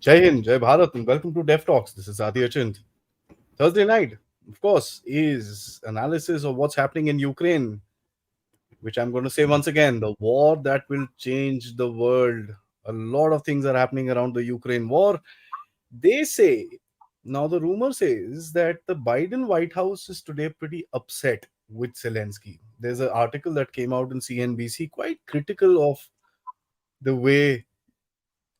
Jai Hind, Jai Bharat, and welcome to Dev Talks. This is Aadi. Thursday night, of course, is analysis of what's happening in Ukraine, which I'm going to say once again, the war that will change the world. A lot of things are happening around the Ukraine war. They say, now the rumor says that the Biden White House is today pretty upset with Zelensky. There's an article that came out in CNBC quite critical of the way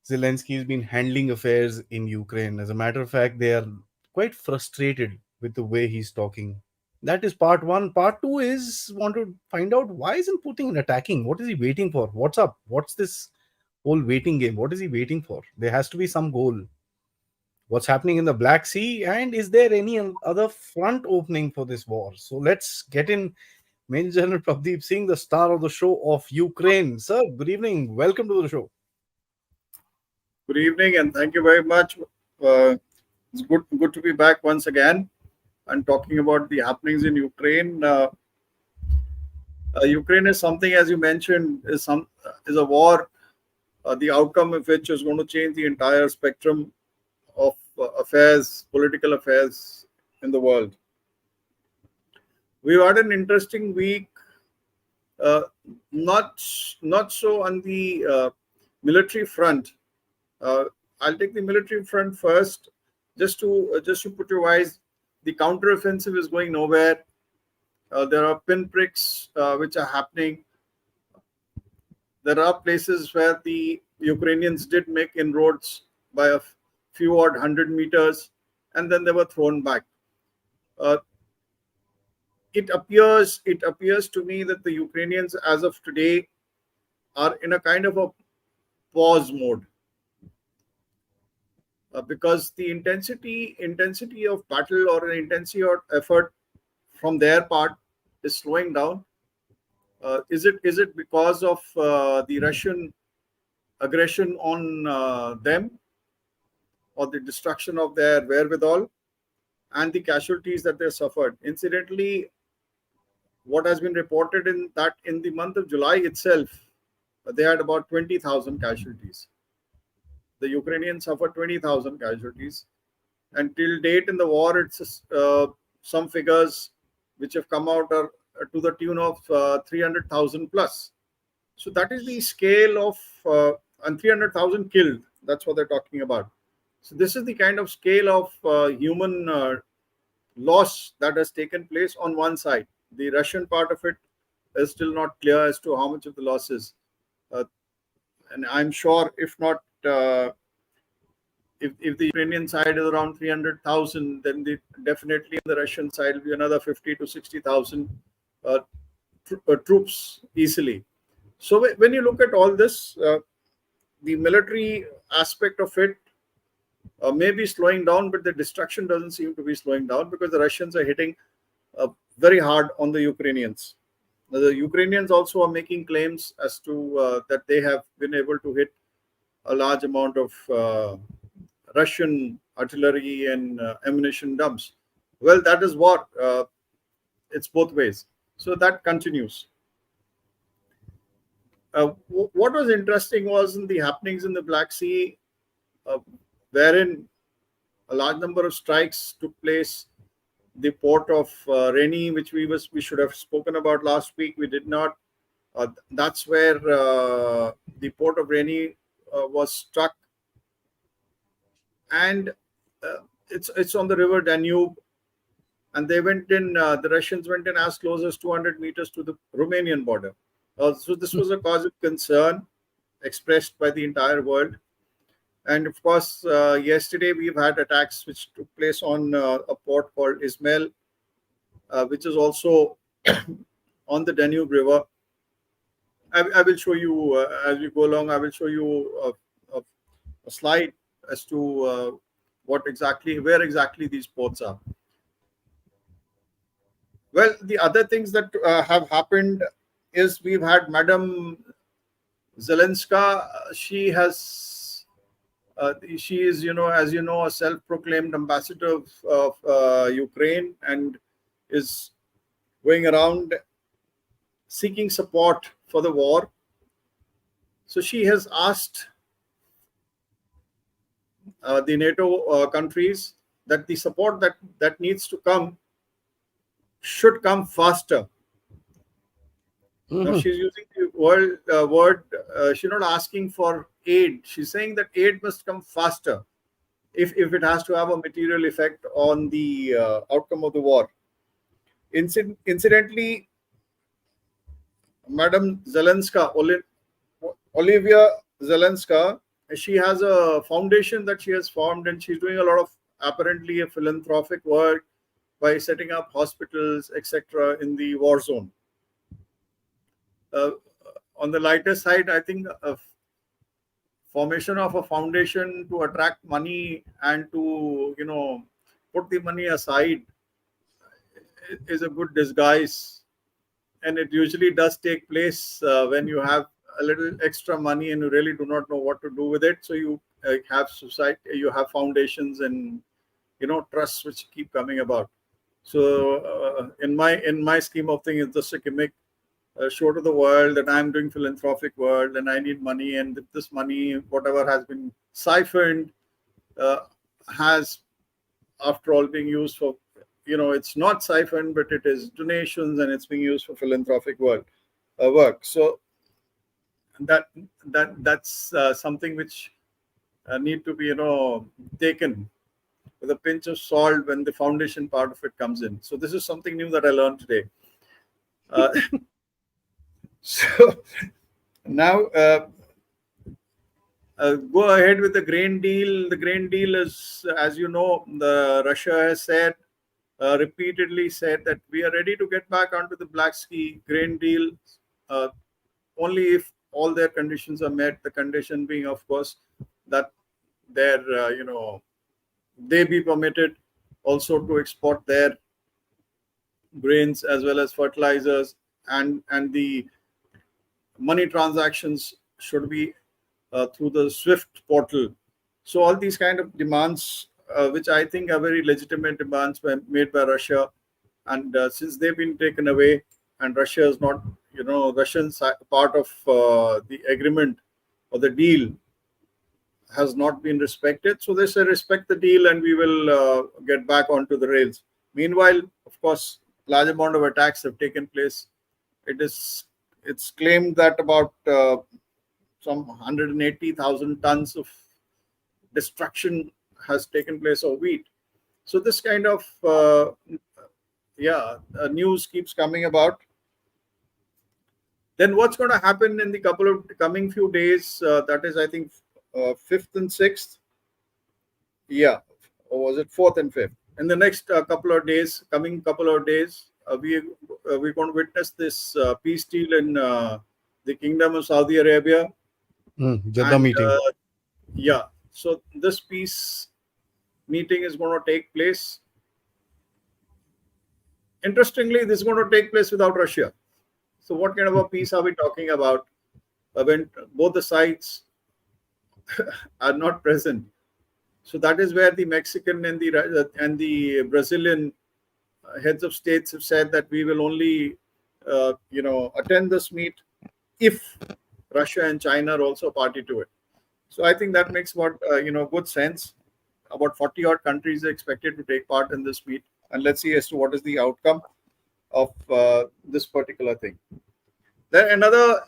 Zelensky has been handling affairs in Ukraine. As a matter of fact, they are quite frustrated with the way he's talking. That is part one. Part two is want to find out why isn't Putin attacking? What is he waiting for? What's up? What's this whole waiting game? What is he waiting for? There has to be some goal. What's happening in the Black Sea? And is there any other front opening for this war? So let's get in. Major General Prabdeep Singh, the star of the show of Ukraine. Sir, good evening. Welcome to the show. Good evening, and thank you very much. It's good to be back once again and talking about the happenings in Ukraine. Ukraine is something, as you mentioned, is a war, the outcome of which is going to change the entire spectrum of political affairs in the world. We've had an interesting week, not so on the military front. I'll take the military front first, just to put your eyes. The counteroffensive is going nowhere. There are pinpricks which are happening. There are places where the Ukrainians did make inroads by a few odd 100 meters, and then they were thrown back. It appears to me that the Ukrainians, as of today, are in a kind of a pause mode. Because the intensity of battle or an intensity of effort from their part is slowing down. Is it because of the Russian aggression on them, or the destruction of their wherewithal and the casualties that they suffered? Incidentally, what has been reported in the month of July itself, they had about 20,000 casualties. The Ukrainians suffered 20,000 casualties, and till date in the war, it's some figures which have come out are to the tune of 300,000 plus. So that is the scale of and 300,000 killed. That's what they're talking about. So this is the kind of scale of human loss that has taken place on one side. The Russian part of it is still not clear as to how much of the loss is. And I'm sure, if not, if the Ukrainian side is around 300,000, then definitely on the Russian side will be another 50 to 60,000 troops easily. So when you look at all this, the military aspect of it may be slowing down, but the destruction doesn't seem to be slowing down, because the Russians are hitting very hard on the Ukrainians. Now, the Ukrainians also are making claims as to that they have been able to hit a large amount of Russian artillery and ammunition dumps. Well, that is war. It's both ways. So that continues. What was interesting was in the happenings in the Black Sea, wherein a large number of strikes took place. The port of Reni, which we should have spoken about last week, we did not. That's where the port of Reni was struck, and it's on the river Danube, and they went in. The Russians went in as close as 200 meters to the Romanian border. So this was a cause of concern expressed by the entire world. And of course, yesterday we've had attacks which took place on a port called Ismail, which is also on the Danube River. I will show you as we go along. I will show you a slide as to where exactly these ports are. Well, the other things that have happened is we've had Madam Zelensky. She is, as you know, a self-proclaimed ambassador of Ukraine, and is going around seeking support for the war. So she has asked the NATO countries that the support that needs to come should come faster. Now Mhm. she's using the word. She's not asking for aid. She's saying that aid must come faster if it has to have a material effect on the outcome of the war. Incidentally, Madam Zelenska, Olivia Zelenska, she has a foundation that she has formed, and she's doing a lot of apparently a philanthropic work by setting up hospitals, etc., in the war zone. Uh, on the lighter side, I think formation of a foundation to attract money and to put the money aside is a good disguise, and it usually does take place when you have a little extra money and you really do not know what to do with it. So you have society, you have foundations and trusts which keep coming about. So in my scheme of things, it's just a gimmick. Show to the world that I'm doing philanthropic work and I need money, and this money, whatever has been siphoned, uh, has, after all, being used for, it's not siphoned, but it is donations, and it's being used for philanthropic work. So that that's something which need to be taken with a pinch of salt when the foundation part of it comes in. So this is something new that I learned today. Uh, so now go ahead with the grain deal. The grain deal is, as you know, the Russia has said repeatedly said that we are ready to get back onto the Black Sea grain deal uh, only if all their conditions are met. The condition being, of course, that their they be permitted also to export their grains as well as fertilizers, and the money transactions should be through the SWIFT portal. So all these kind of demands, which I think are very legitimate demands made by Russia, and since they've been taken away, and Russia is not, Russian part of the agreement or the deal has not been respected. So they say respect the deal, and we will get back onto the rails. Meanwhile, of course, large amount of attacks have taken place. It's claimed that about some 180,000 tons of destruction has taken place of wheat. So this kind of news keeps coming about. Then what's going to happen in the couple of coming few days? That is, I think, 5th and 6th. Yeah, or was it 4th and 5th? In the next coming couple of days, we're going to witness this peace deal in the Kingdom of Saudi Arabia. Jeddah And meeting. so this peace meeting is going to take place. Interestingly, this is going to take place without Russia. So what kind of a peace are we talking about when both the sides are not present? So that is where the Mexican and the Brazilian heads of states have said that we will only attend this meet if Russia and China are also party to it. So I think that makes good sense. About 40 odd countries are expected to take part in this meet, and let's see as to what is the outcome of this particular thing. Then another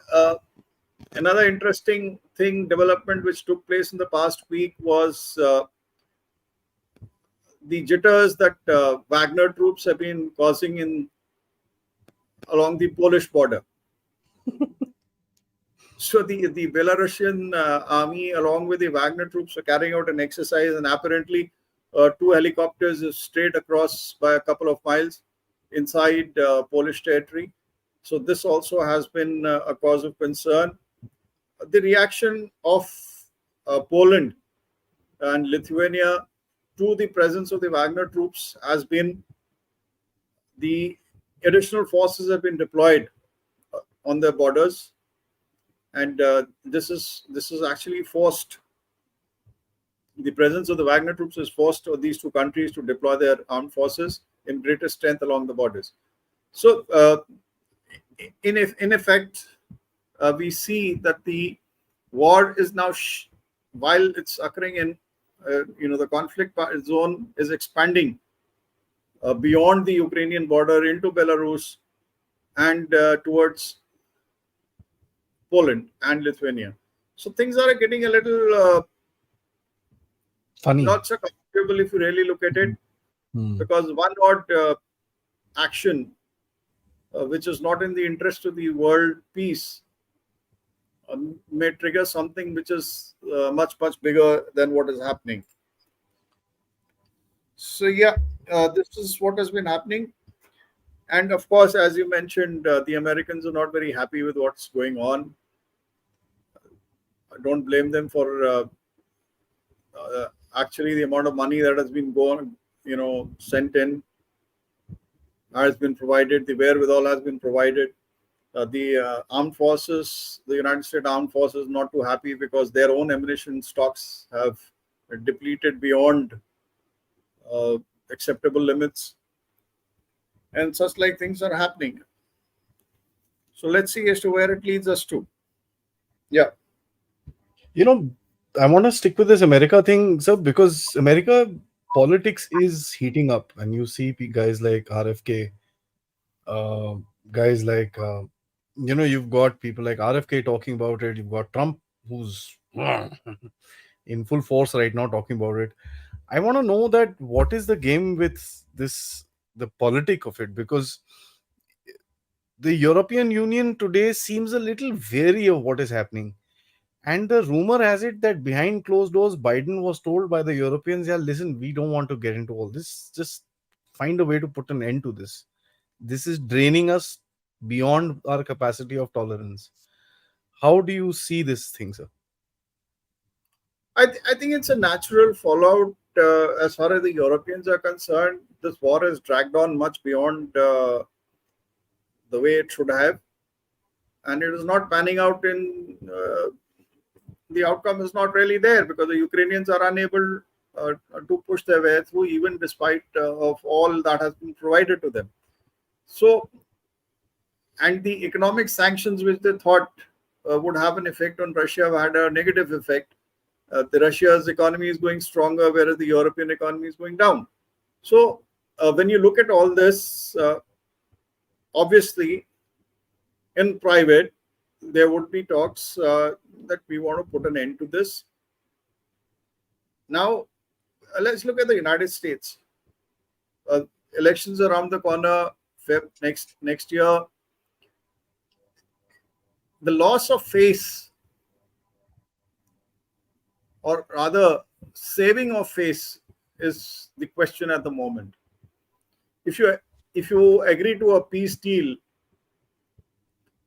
interesting development which took place in the past week was the jitters that Wagner troops have been causing along the Polish border. So the Belarusian army, along with the Wagner troops, are carrying out an exercise, and apparently 2 helicopters have strayed across by a couple of miles inside Polish territory. So this also has been a cause of concern. The reaction of Poland and Lithuania to the presence of the Wagner troops has been the additional forces have been deployed on their borders, and this is actually forced. The presence of the Wagner troops has forced these two countries to deploy their armed forces in greater strength along the borders. So, in effect, we see that the war is now, while it's occurring in the zone is expanding beyond the Ukrainian border into Belarus and towards Poland and Lithuania. So things are getting a little Funny. not so comfortable if you really look at it, Hmm. because one odd action which is not in the interest of the world peace may trigger something which is much bigger than what is happening. So yeah, this is what has been happening. And of course, as you mentioned, the Americans are not very happy with what's going on. I don't blame them for actually the amount of money that has been sent in has been provided. The wherewithal has been provided. The armed forces, the United States armed forces, not too happy because their own ammunition stocks have depleted beyond uh, acceptable limits, and such like things are happening. So let's see as to where it leads us to. Yeah. You know, I want to stick with this America thing, sir, because America politics is heating up, and you see guys like RFK, uh, guys like you've got people like RFK talking about it. You've got Trump, who's in full force right now talking about it. I want to know that what is the game with this, the politic of it, because the European Union today seems a little wary of what is happening. And the rumor has it that behind closed doors, Biden was told by the Europeans, yeah, listen, we don't want to get into all this. Just find a way to put an end to this. This is draining us beyond our capacity of tolerance. How do you see this thing, sir? I think it's a natural fallout as far as the Europeans are concerned. This war has dragged on much beyond the way it should have, and it is not panning out in the outcome is not really there because the Ukrainians are unable to push their way through, even despite of all that has been provided to them. So, and the economic sanctions which they thought would have an effect on Russia have had a negative effect. The Russia's economy is going stronger, whereas the European economy is going down. So, when you look at all this, obviously, in private, there would be talks that we want to put an end to this. Now, let's look at the United States. Uh, Elections around the corner, Feb next year. The loss of face, or rather, saving of face, is the question at the moment. If you agree to a peace deal,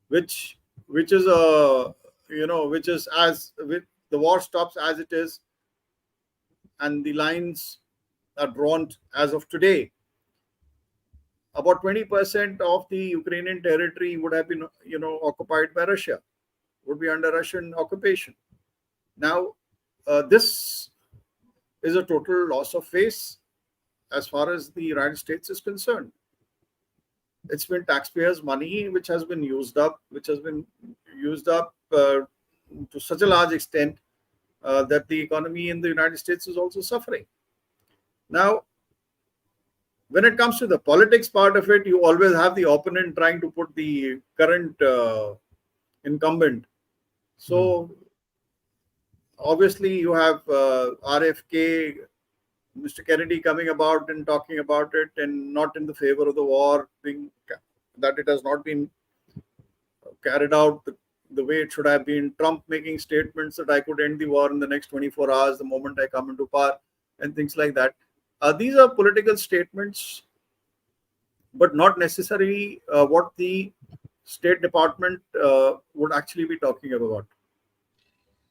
which is a which is as with the war stops as it is, and the lines are drawn as of today, about 20% of the Ukrainian territory would have been occupied by Russia, would be under Russian occupation. Now, this is a total loss of face as far as the United States is concerned. It's been taxpayers' money which has been used up, to such a large extent that the economy in the United States is also suffering. Now, when it comes to the politics part of it, you always have the opponent trying to put the current incumbent. So, obviously, you have RFK, Mr. Kennedy coming about and talking about it and not in the favor of the war, that it has not been carried out the way it should have been. Trump making statements that I could end the war in the next 24 hours the moment I come into power, and things like that. These are political statements, but not necessarily what the State Department would actually be talking about.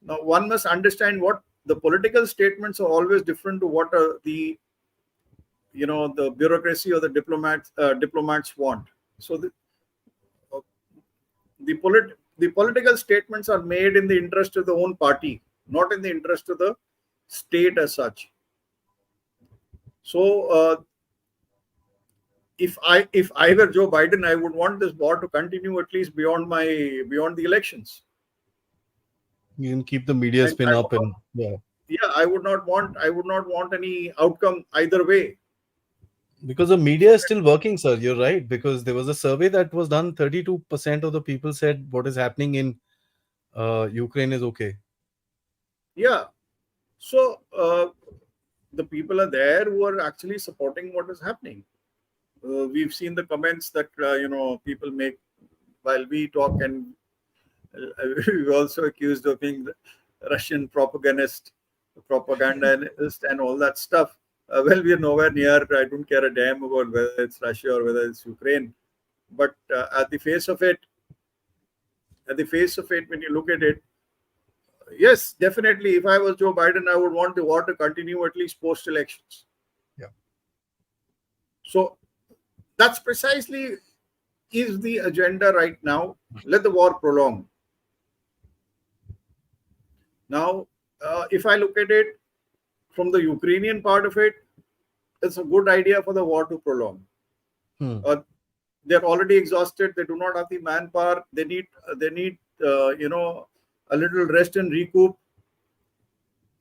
Now, one must understand what the political statements are always different to what the bureaucracy or the diplomats want. So the political statements are made in the interest of the own party, not in the interest of the state as such. So if I were Joe Biden, I would want this war to continue at least beyond the elections. You can keep the media And spin up, and yeah. yeah, I would not want any outcome either way. Because the media is still working, sir. You're right. Because there was a survey that was done. 32% of the people said what is happening in Ukraine is okay. Yeah. So the people are there who are actually supporting what is happening. We've seen the comments that people make while we talk, and we're also accused of being the Russian propagandist, and all that stuff. Well, we're nowhere near. I don't care a damn about whether it's Russia or whether it's Ukraine. But at the face of it, when you look at it, yes, definitely. If I was Joe Biden, I would want the war to continue at least post elections. Yeah. So that's precisely is the agenda right now. Let the war prolong. Now, if I look at it from the Ukrainian part of it, it's a good idea for the war to prolong. Hmm. They're already exhausted. They do not have the manpower. They need a little rest and recoup,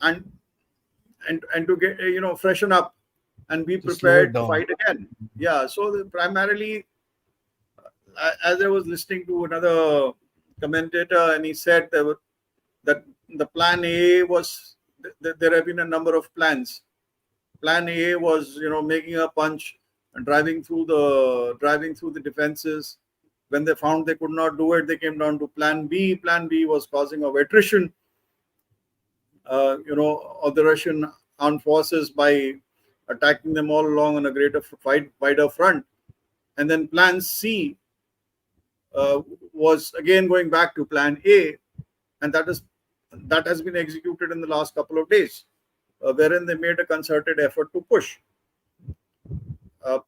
and to get freshen up and be To slow it prepared to down. fight again. Yeah. So primarily, as I was listening to another commentator, and he said that the plan A was there have been a number of plans. Plan A was making a punch and driving through the defenses. When they found they could not do it, they came down to Plan B. Plan B was causing of attrition, of the Russian armed forces by attacking them all along on a wider front. And then Plan C was again going back to Plan A, and that has been executed in the last couple of days, wherein they made a concerted effort to push. Uh,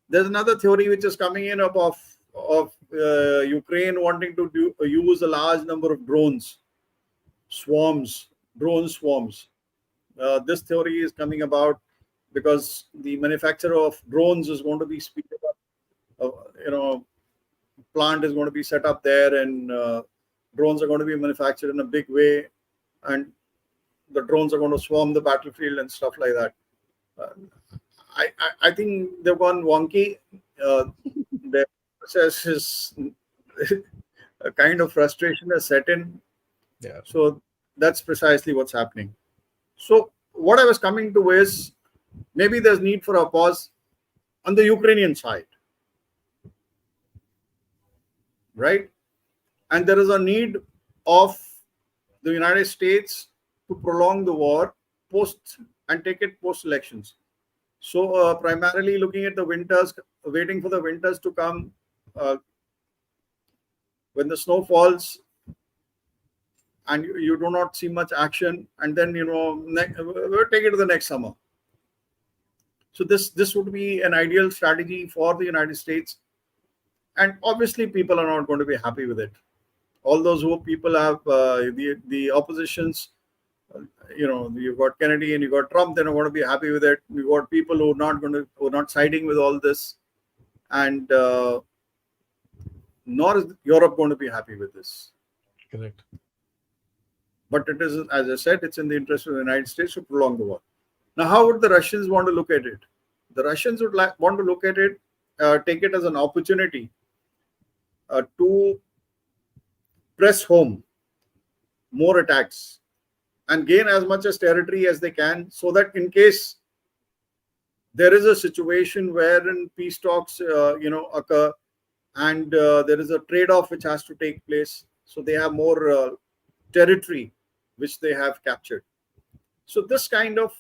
there's another theory which is coming in of Ukraine wanting to use a large number of drone swarms. This theory is coming about because the manufacturer of drones is going to be speeded up. Plant is going to be set up there, and drones are going to be manufactured in a big way, and the drones are going to swarm the battlefield and stuff like that. Uh, I think they've gone wonky. Their process is a kind of frustration has set in. Yeah. So that's precisely what's happening. So what I was coming to is maybe there's need for a pause on the Ukrainian side, right? And there is a need of the United States to prolong the war post and take it post elections. So primarily looking at the winters, waiting for the winters to come, uh, when the snow falls and you do not see much action, and then we'll take it to the next summer. So this would be an ideal strategy for the United States, and obviously people are not going to be happy with it. All those who people have the oppositions, you've got Kennedy and you got Trump. They're not going to be happy with it. You got people who are not siding with all this, and nor is Europe going to be happy with this. Correct. But it is, as I said, it's in the interest of the United States to prolong the war. Now, how would the Russians want to look at it? The Russians would want to look at it, take it as an opportunity to press home more attacks and gain as much as territory as they can, so that in case there is a situation wherein peace talks occur, and there is a trade-off which has to take place, so they have more territory which they have captured. So this kind of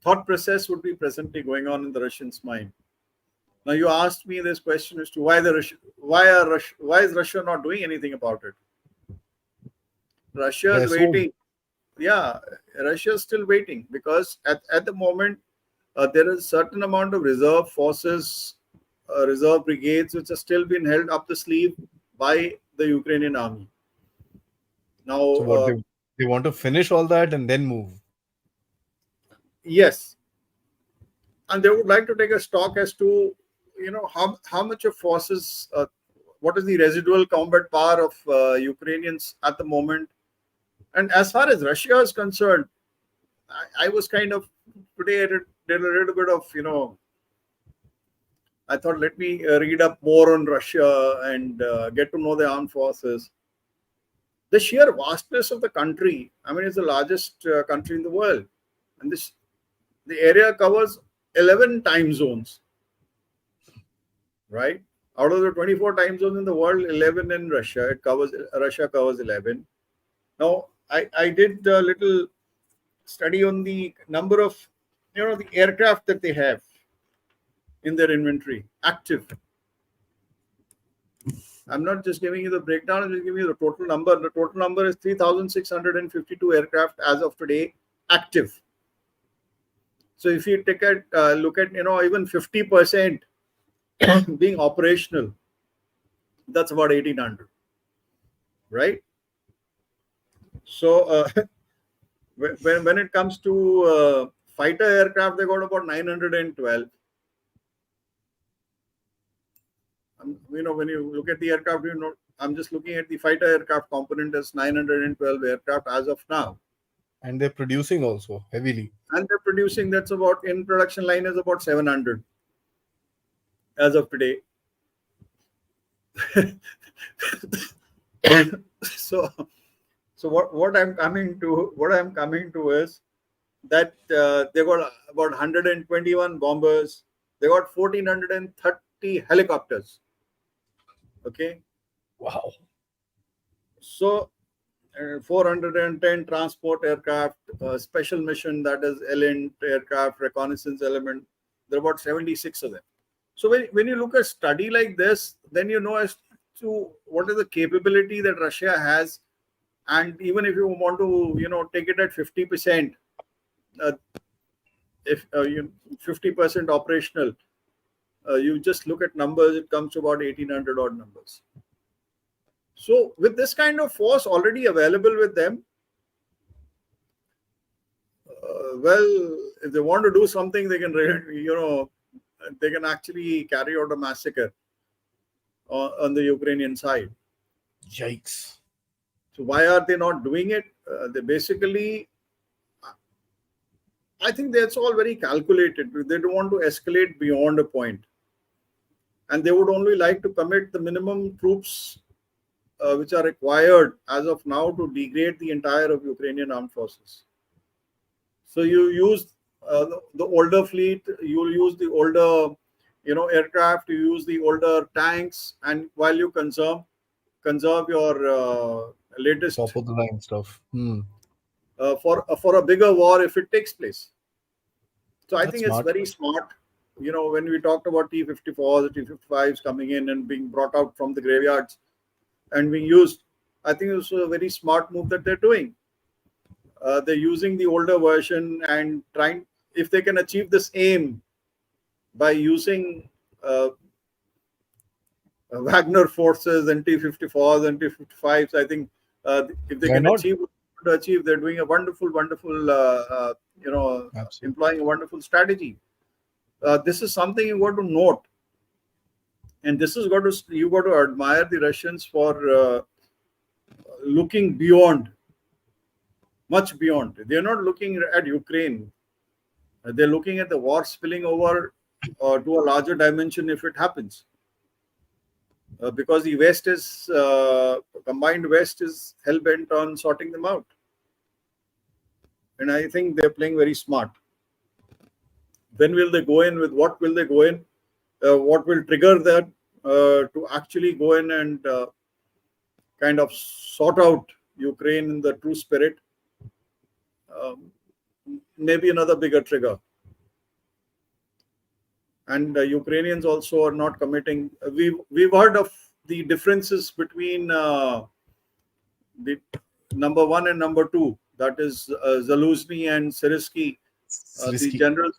thought process would be presently going on in the Russians' mind. Now, you asked me this question as to why is Russia not doing anything about it? Russia is waiting. Yeah, Russia is still waiting because at the moment there is a certain amount of reserve forces, reserve brigades, which are still being held up the sleeve by the Ukrainian army. Now, So what they want to finish all that and then move. yes, and they would like to take a stock as to how much of forces, what is the residual combat power of Ukrainians at the moment, And as far as Russia is concerned, I was kind of today I did a little bit of I thought let me read up more on Russia and get to know the armed forces. The sheer vastness of the country. I mean, it's the largest country in the world, and the area covers 11 time zones. Right, out of the 24 time zones in the world, 11 in Russia. Russia covers 11. Now, I did a little study on the number of the aircraft that they have in their inventory active. I'm not just giving you the breakdown, I'm just giving you the total number. The total number is 3,652 aircraft as of today active. So if you take a look at even 50% being operational, that's about 1,800, right? So when it comes to fighter aircraft, they got about 912. When you look at the aircraft, I'm just looking at the fighter aircraft component as 912 aircraft as of now. And they're producing also heavily. And they're producing, that's about, in production line is about 700 as of today. So what I'm coming to is that they got about 121 bombers. They got 1,430 helicopters. Okay. Wow. So 410 transport aircraft, special mission, that is Isnt aircraft, reconnaissance element. There are about 76 of them. So when you look at a study like this, then you know as to what is the capability that Russia has. And even if you want to, take it at 50%, if 50% operational, you just look at numbers, it comes to about 1,800 odd numbers. So with this kind of force already available with them, if they want to do something, they can, they can actually carry out a massacre on the Ukrainian side. Yikes. So why are they not doing it? They basically, I think that's all very calculated. They don't want to escalate beyond a point. And they would only like to commit the minimum troops which are required as of now to degrade the entire of Ukrainian armed forces. So you use the older fleet, you will use the older, aircraft, you use the older tanks, and while you conserve your latest top of the line stuff. For a bigger war if it takes place. So I That's think it's smart. very smart. When we talked about T-54s, T-55s coming in and being brought out from the graveyards and being used, I think it's a very smart move that they're doing. They're using the older version and trying, if they can achieve this aim by using Wagner forces and T-54s and T-55s, I think if they can achieve what they want to achieve, they're doing a wonderful, employing a wonderful strategy. This is something you got to note, and this is you got to admire the Russians for looking beyond, much beyond. They're not looking at Ukraine. They're looking at the war spilling over to a larger dimension if it happens. Because the West is, combined West is hell-bent on sorting them out. And I think they're playing very smart. When will they go in? With what will they go in? What will trigger that to actually go in and kind of sort out Ukraine in the true spirit? Maybe another bigger trigger. And Ukrainians also are not committing. We've heard of the differences between the number 1 and number 2. That is Zelensky and Sirski. The general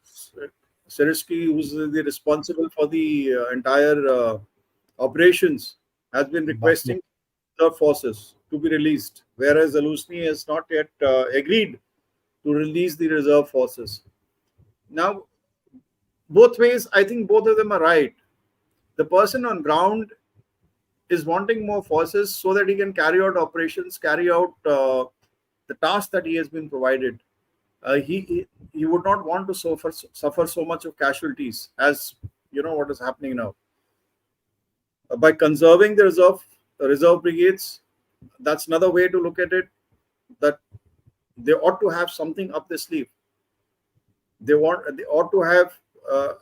Sirski, who's the responsible for the entire operations, has been requesting the forces to be released, whereas Zelensky has not yet agreed to release the reserve forces. Now, both ways, I think both of them are right. The person on ground is wanting more forces so that he can carry out operations, carry out the task that he has been provided, he would not want to suffer so much of casualties as what is happening now. By conserving the reserve brigades, that's another way to look at it. That they ought to have something up their sleeve. They ought to have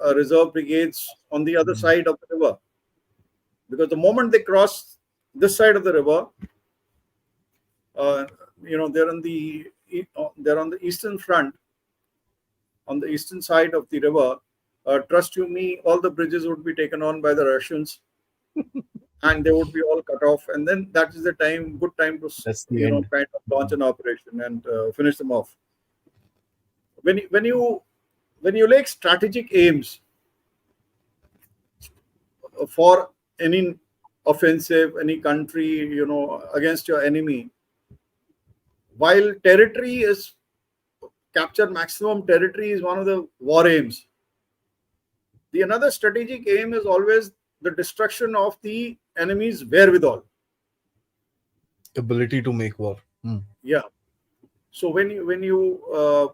a reserve brigades on the other side of the river, because the moment they cross this side of the river, uh, they're on the eastern front, on the eastern side of the river. Trust you me, all the bridges would be taken on by the Russians, and they would be all cut off. And then that is the good time to That's the end. kind of launch an operation and finish them off. When you like strategic aims for any offensive, any country, against your enemy, while territory is capture maximum territory is one of the war aims. The another strategic aim is always the destruction of the enemy's wherewithal. Ability to make war. Yeah. So when you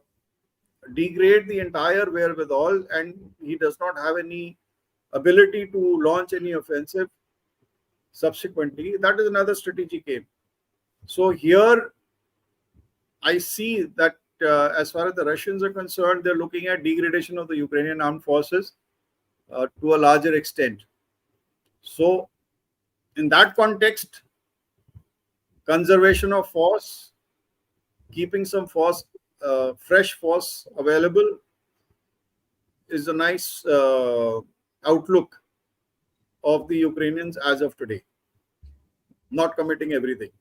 degrade the entire wherewithal, and he does not have any ability to launch any offensive subsequently, that is another strategic aim. So here I see that as far as the Russians are concerned, they're looking at degradation of the Ukrainian armed forces to a larger extent. So in that context, conservation of force, keeping some force, fresh force available, is a nice outlook of the Ukrainians as of today. Not committing everything.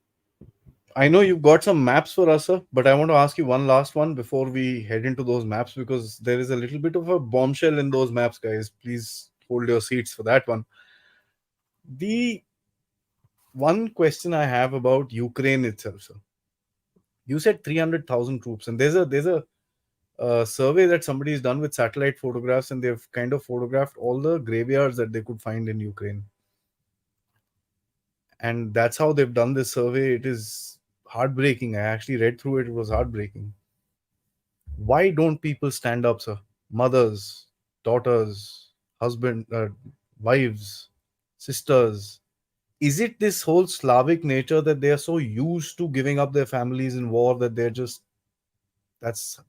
I know you've got some maps for us, sir, but I want to ask you one last one before we head into those maps, because there is a little bit of a bombshell in those maps, guys. Please hold your seats for that one. The one question I have about Ukraine itself, sir. You said 300,000 troops, and there's a survey that somebody's done with satellite photographs, and they've kind of photographed all the graveyards that they could find in Ukraine. And that's how they've done this survey. It is heartbreaking. I actually read through it. It was heartbreaking. Why don't people stand up, sir? Mothers, daughters, wives, sisters. Is it this whole Slavic nature that they are so used to giving up their families in war that they're just, that's,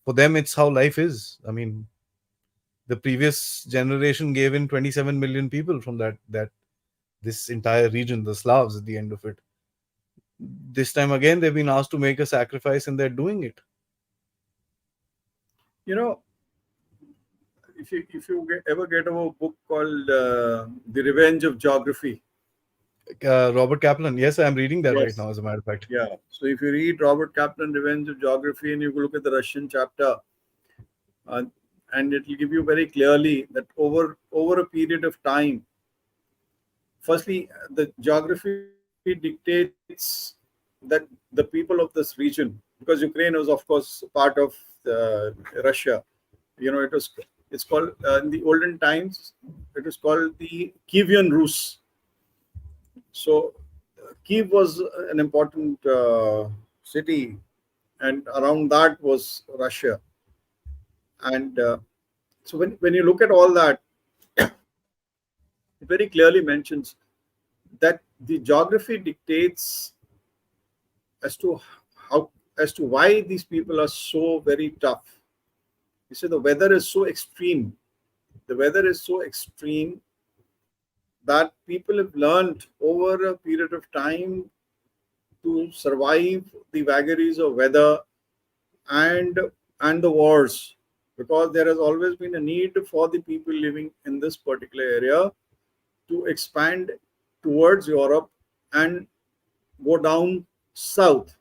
for them, it's how life is. I mean, the previous generation gave in 27 million people from that this entire region, the Slavs, at the end of it. This time again, they've been asked to make a sacrifice, and they're doing it. If you ever get a book called The Revenge of Geography. Robert Kaplan. Yes, I'm reading that Yes. right now, as a matter of fact. Yeah. So if you read Robert Kaplan, Revenge of Geography, and you look at the Russian chapter, and it will give you very clearly that over a period of time, firstly, the geography dictates that the people of this region, because Ukraine was, of course, part of Russia. It's called in the olden times, it was called the Kievan Rus. So Kiev was an important city, and around that was Russia. And so when you look at all that, it very clearly mentions that the geography dictates as to why these people are so very tough. You see, the weather is so extreme. The weather is so extreme that people have learned over a period of time to survive the vagaries of weather and the wars, because there has always been a need for the people living in this particular area to expand towards Europe and go down south,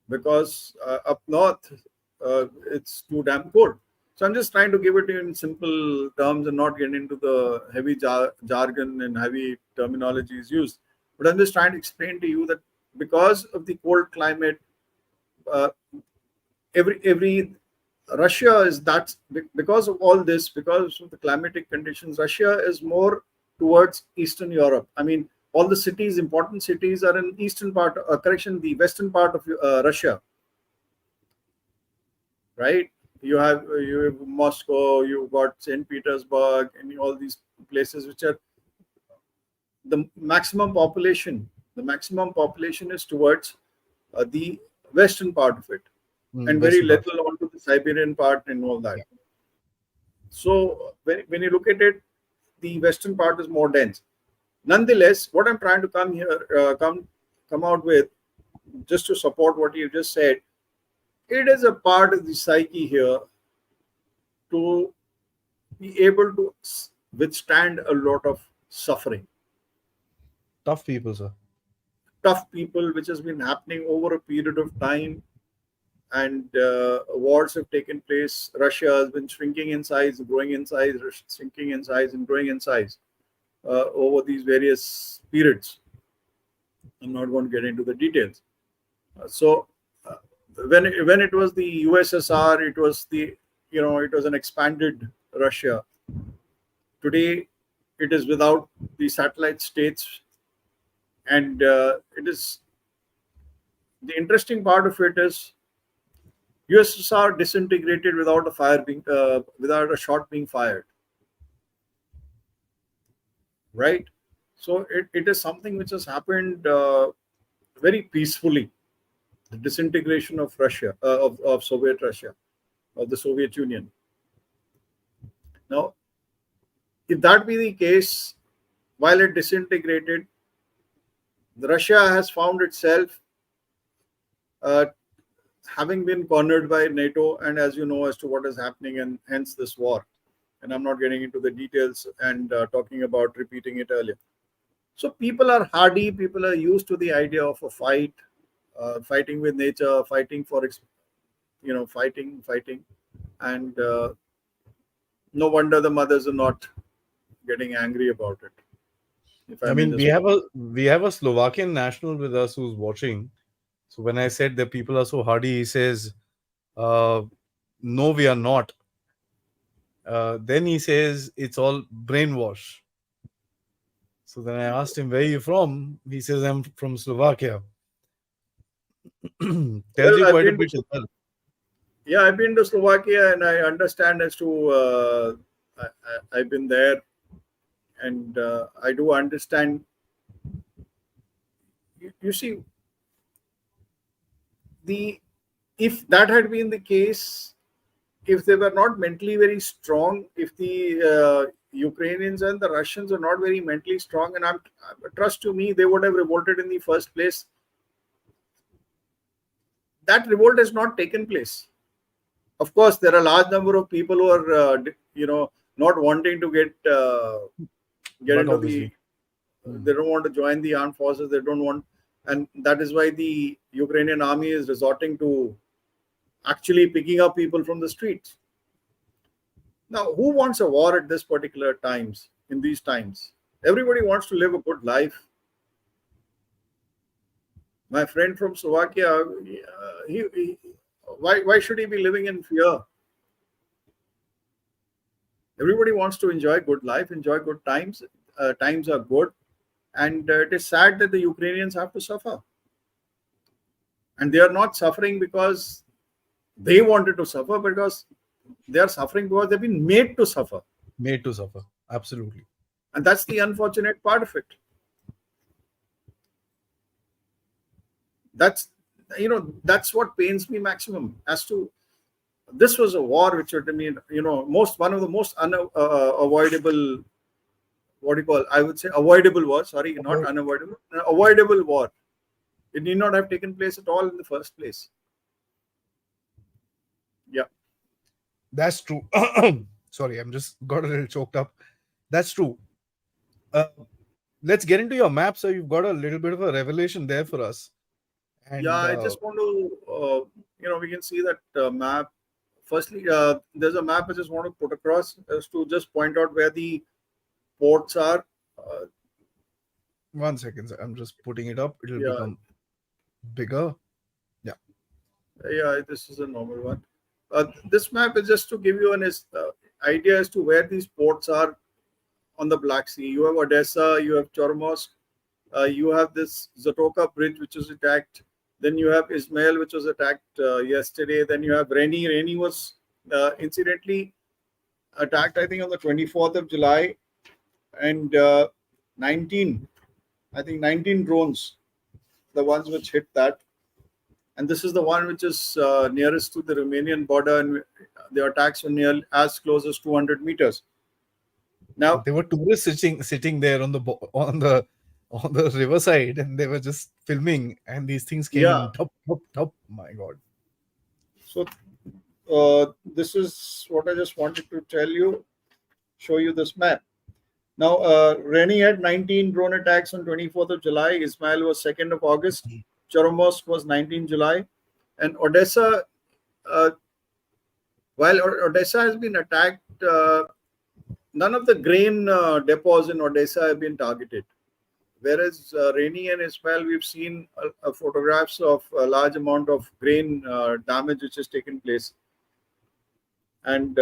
because up north it's too damn cold. So I'm just trying to give it in simple terms and not get into the heavy jargon and heavy terminologies used. But I'm just trying to explain to you that because of the cold climate, every Russia is that, because of all this, because of the climatic conditions, Russia is more towards Eastern Europe. I mean, all the cities, important cities, are in eastern part. The western part of Russia, right? You have Moscow, you've got Saint Petersburg, and all these places which are the maximum population. The maximum population is towards the western part of it, and very Western part. little onto the Siberian part and all that. Yeah. So when you look at it, the western part is more dense. Nonetheless, what I'm trying to come out with, just to support what you just said, it is a part of the psyche here to be able to withstand a lot of suffering. Tough people, sir. Tough people, which has been happening over a period of time, and wars have taken place. Russia has been shrinking in size, growing in size, shrinking in size, and growing in size over these various periods. I'm not going to get into the details. So when it was the USSR, it was it was an expanded Russia. Today, it is without the satellite states, and it is the interesting part of it is USSR disintegrated without without a shot being fired, right? So it is something which has happened very peacefully. The disintegration of Russia, of Soviet Russia, of the Soviet Union. Now, if that be the case, while it disintegrated, Russia has found itself uh, having been cornered by NATO, and as you know, as to what is happening, and hence this war. And I'm not getting into the details and talking about repeating it earlier. So people are hardy. People are used to the idea of a fight, fighting with nature, fighting for, fighting, and no wonder the mothers are not getting angry about it. If I I'm in mean, this, we have a Slovakian national with us who's watching. So when I said that people are so hardy, he says, "No, we are not." Then he says it's all brainwash. So then I asked him, "Where are you from?" He says, "I'm from Slovakia." Tells well, you quite a bit as well. I've been to Slovakia, and I understand as to I've been there, and I do understand. You see, if that had been the case, if they were not mentally very strong, if the Ukrainians and the Russians are not very mentally strong, and trust to me, they would have revolted in the first place. That revolt has not taken place. Of course, there are a large number of people who are, not wanting to get But into the. obviously, They don't want to join the armed forces. They don't want, and that is why the Ukrainian army is resorting to actually picking up people from the streets. Now, who wants a war at this particular times? In these times, everybody wants to live a good life. My friend from Slovakia, why should he be living in fear? Everybody wants to enjoy good life, enjoy good times. Times are good, and it is sad that the Ukrainians have to suffer, and they are not suffering because they wanted to suffer, because they are suffering because they've been made to suffer, made to suffer. Absolutely. and that's the unfortunate part of it. That's what pains me maximum. As to this was a war which, I mean, one of the most unavoidable, what do you call? I would say avoidable war. Sorry, not unavoidable. An avoidable war. It need not have taken place at all in the first place. Yeah. That's true. Sorry, I'm just got a little choked up. That's true. Let's get into your map. So you've got a little bit of a revelation there for us. And Yeah, I just want to, we can see that map. Firstly, there's a map I just want to put across as to just point out where the ports are. 1 second, sir. I'm just putting it up. It'll Yeah. become bigger. Yeah, this is a normal one. This map is just to give you an idea as to where these ports are on the Black Sea. You have Odessa, you have Chormorsk, You have this Zatoka bridge, which was attacked. Then you have Ismail, which was attacked yesterday. Then you have Reni. Reni was incidentally attacked, I think, on the 24th of July. And 19, I think 19 drones, the ones which hit that. And this is the one which is nearest to the Romanian border, and the attacks were near as close as 200 meters. Now, There were tourists sitting there on the riverside, and they were just filming, and these things came yeah, in top top top. My God. so this is what I just wanted to tell you, show you this map. Now, Reni had 19 drone attacks on 24th of July. Ismail was 2nd of August. Choromorsk was 19 July. And Odessa, uh, while Odessa has been attacked, none of the grain depots in Odessa have been targeted. Whereas Reni and Ismail, we've seen photographs of a large amount of grain damage which has taken place. And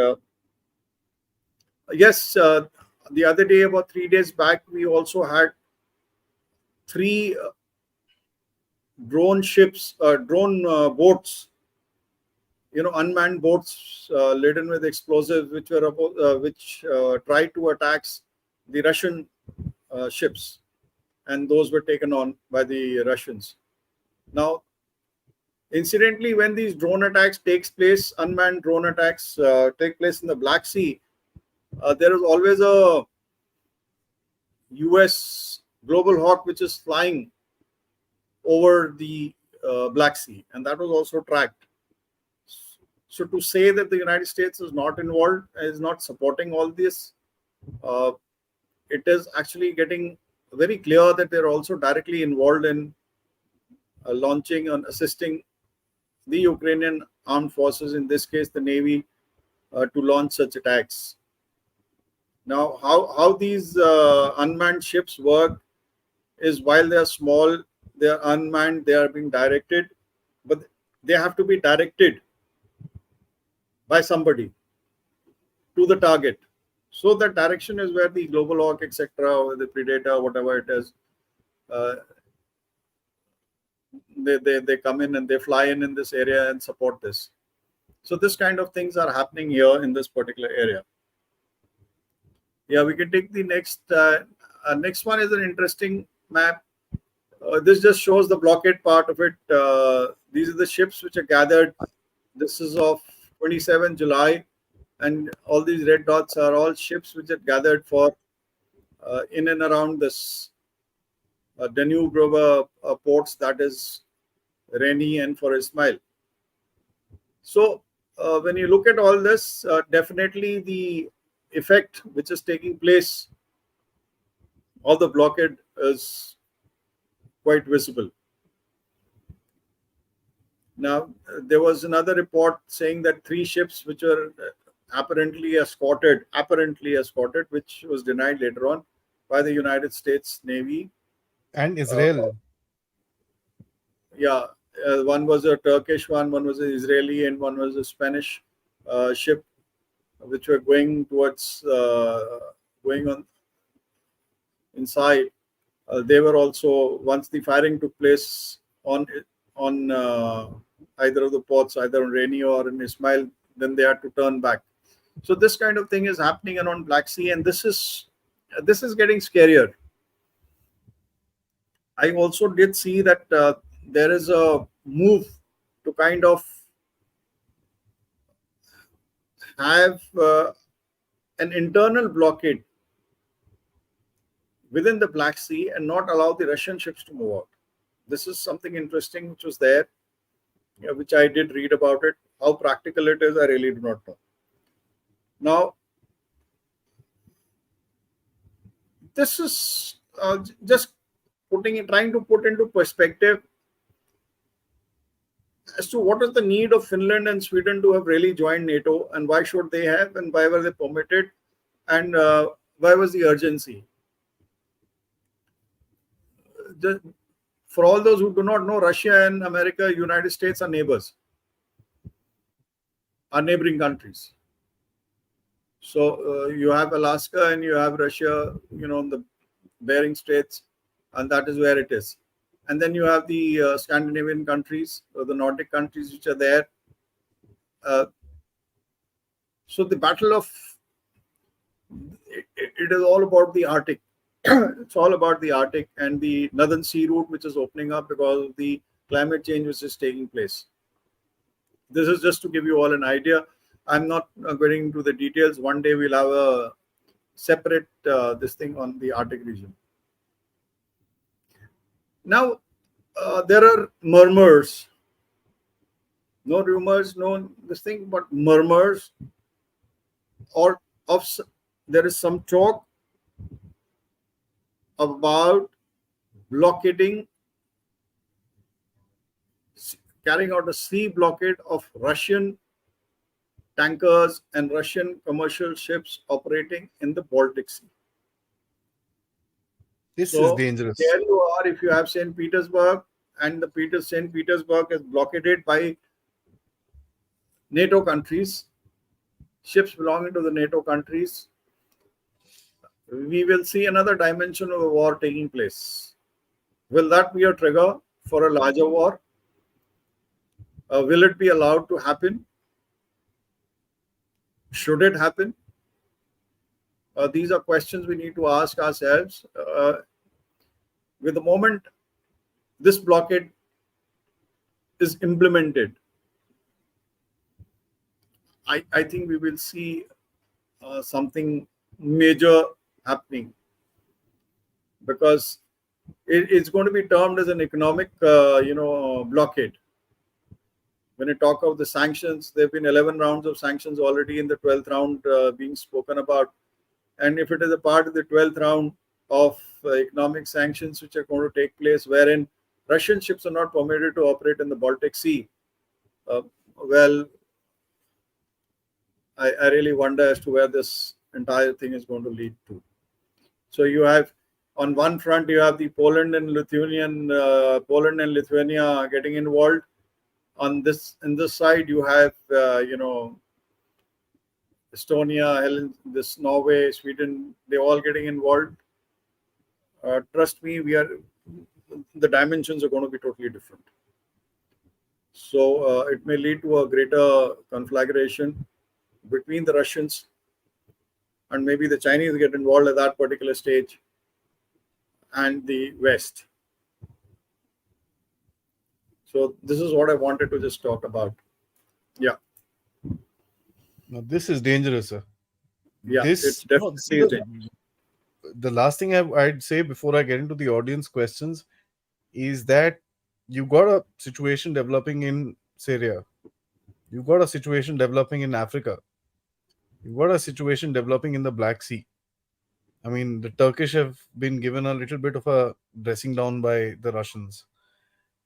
yes, the other day, about 3 days back, we also had three drone ships, drone boats, unmanned boats laden with explosives, which tried to attack the Russian ships, and those were taken on by the Russians. Now, incidentally, when these drone attacks takes place, unmanned drone attacks take place in the Black Sea, there is always a US Global Hawk which is flying over the Black Sea, and that was also tracked. So to say that the United States is not involved, is not supporting all this, uh, it is actually getting very clear that they're also directly involved in launching and assisting the Ukrainian armed forces, in this case the Navy, to launch such attacks. Now, how these unmanned ships work is, while they are small, they are unmanned, they are being directed, but they have to be directed by somebody to the target. So that direction is where the Global Hawk, etc., or the Predator, whatever it is, uh, they come in and they fly in this area and support this. So this kind of things are happening here in this particular area. Yeah, we can take the next. Next one is an interesting map. This just shows the blockade part of it. These are the ships which are gathered. This is of 27 July, and all these red dots are all ships which are gathered for in and around this Danube River ports, that is Reni and for Ismail. So when you look at all this, definitely the effect which is taking place of the blockade is quite visible. Now, there was another report saying that 3 ships which were apparently escorted, which was denied later on by the United States Navy. And Uh, Israel. yeah, one was a Turkish one was an Israeli, and one was a Spanish ship, which were going towards going on inside. They were also, once the firing took place on either of the ports, either on Reni or in Ismail, then they had to turn back. So this kind of thing is happening around Black Sea, and this is getting scarier. I also did see that there is a move to kind of have an internal blockade within the Black Sea and not allow the Russian ships to move out. This is something interesting which was there, which I did read about it. How practical it is, I really do not know. Now, this is just trying to put into perspective as to what is the need of Finland and Sweden to have really joined NATO, and why should they have, and why were they permitted, and why was the urgency. For all those who do not know, Russia and America, United States are neighbors, are neighboring countries. So you have Alaska and you have Russia, the Bering Straits. and that is where it is. And then you have the Scandinavian countries, or the Nordic countries, which are there. Uh, so the battle of it is all about the Arctic. It's all about the Arctic and the Northern Sea route, which is opening up because of the climate change which is taking place. This is just to give you all an idea. I'm not going into the details. One day we'll have a separate this thing on the Arctic region. Now, there are murmurs, no rumors, no this thing, but murmurs, or there is some talk about blockading, carrying out a sea blockade of Russian tankers and Russian commercial ships operating in the Baltic Sea. This is So dangerous. there you are. If you have St. Petersburg, and the St. Petersburg is blockaded by NATO countries, ships belonging to the NATO countries, we will see another dimension of the war taking place. Will that be a trigger for a larger war? Will it be allowed to happen? Should it happen? These are questions we need to ask ourselves. With the moment this blockade is implemented, I think we will see something major happening, because it's going to be termed as an economic, blockade. When you talk of the sanctions, there have been 11 rounds of sanctions already, in the 12th round being spoken about. And if it is a part of the 12th round of economic sanctions which are going to take place, wherein Russian ships are not permitted to operate in the Baltic Sea, well, I really wonder as to where this entire thing is going to lead to. So you have, on one front, you have the Poland and Lithuania getting involved. In this side, you have Estonia, this Norway, Sweden, they all getting involved. Trust me, the dimensions are going to be totally different. So it may lead to a greater conflagration between the Russians, and maybe the Chinese get involved at that particular stage, and the West. So this is what I wanted to just talk about. Yeah. Now, this is dangerous, sir. Yeah, This, it's you know, definitely is dangerous. the last thing I'd say before I get into the audience questions is that you got a situation developing in Syria. You've got a situation developing in Africa. You've got a situation developing in the Black Sea. I mean, the Turkish have been given a little bit of a dressing down by the Russians.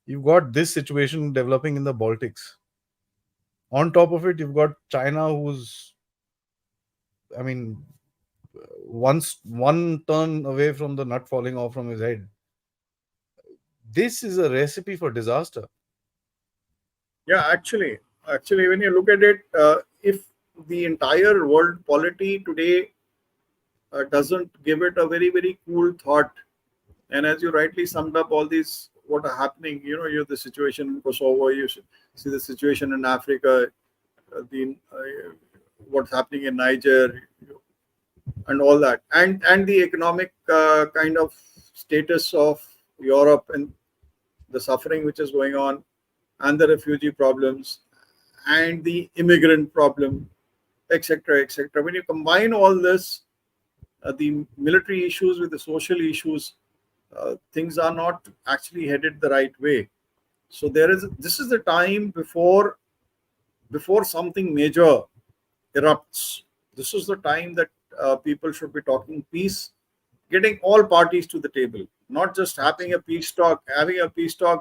You've got this situation developing in the Baltics. On top of it, you've got China, who's, I mean, once one turn away from the nut falling off from his head. This is a recipe for disaster. Yeah, actually, when you look at it, if the entire world polity today doesn't give it a very, very cool thought, and as you rightly summed up, all these what are happening, you have the situation in Kosovo, you see the situation in Africa, what's happening in Niger, and all that, and the economic kind of status of Europe, and the suffering which is going on, and the refugee problems, and the immigrant problem, etc., etc. When you combine all this, the military issues with the social issues, things are not actually headed the right way. So this is the time before something major erupts. This is the time that people should be talking peace, getting all parties to the table, not just having a peace talk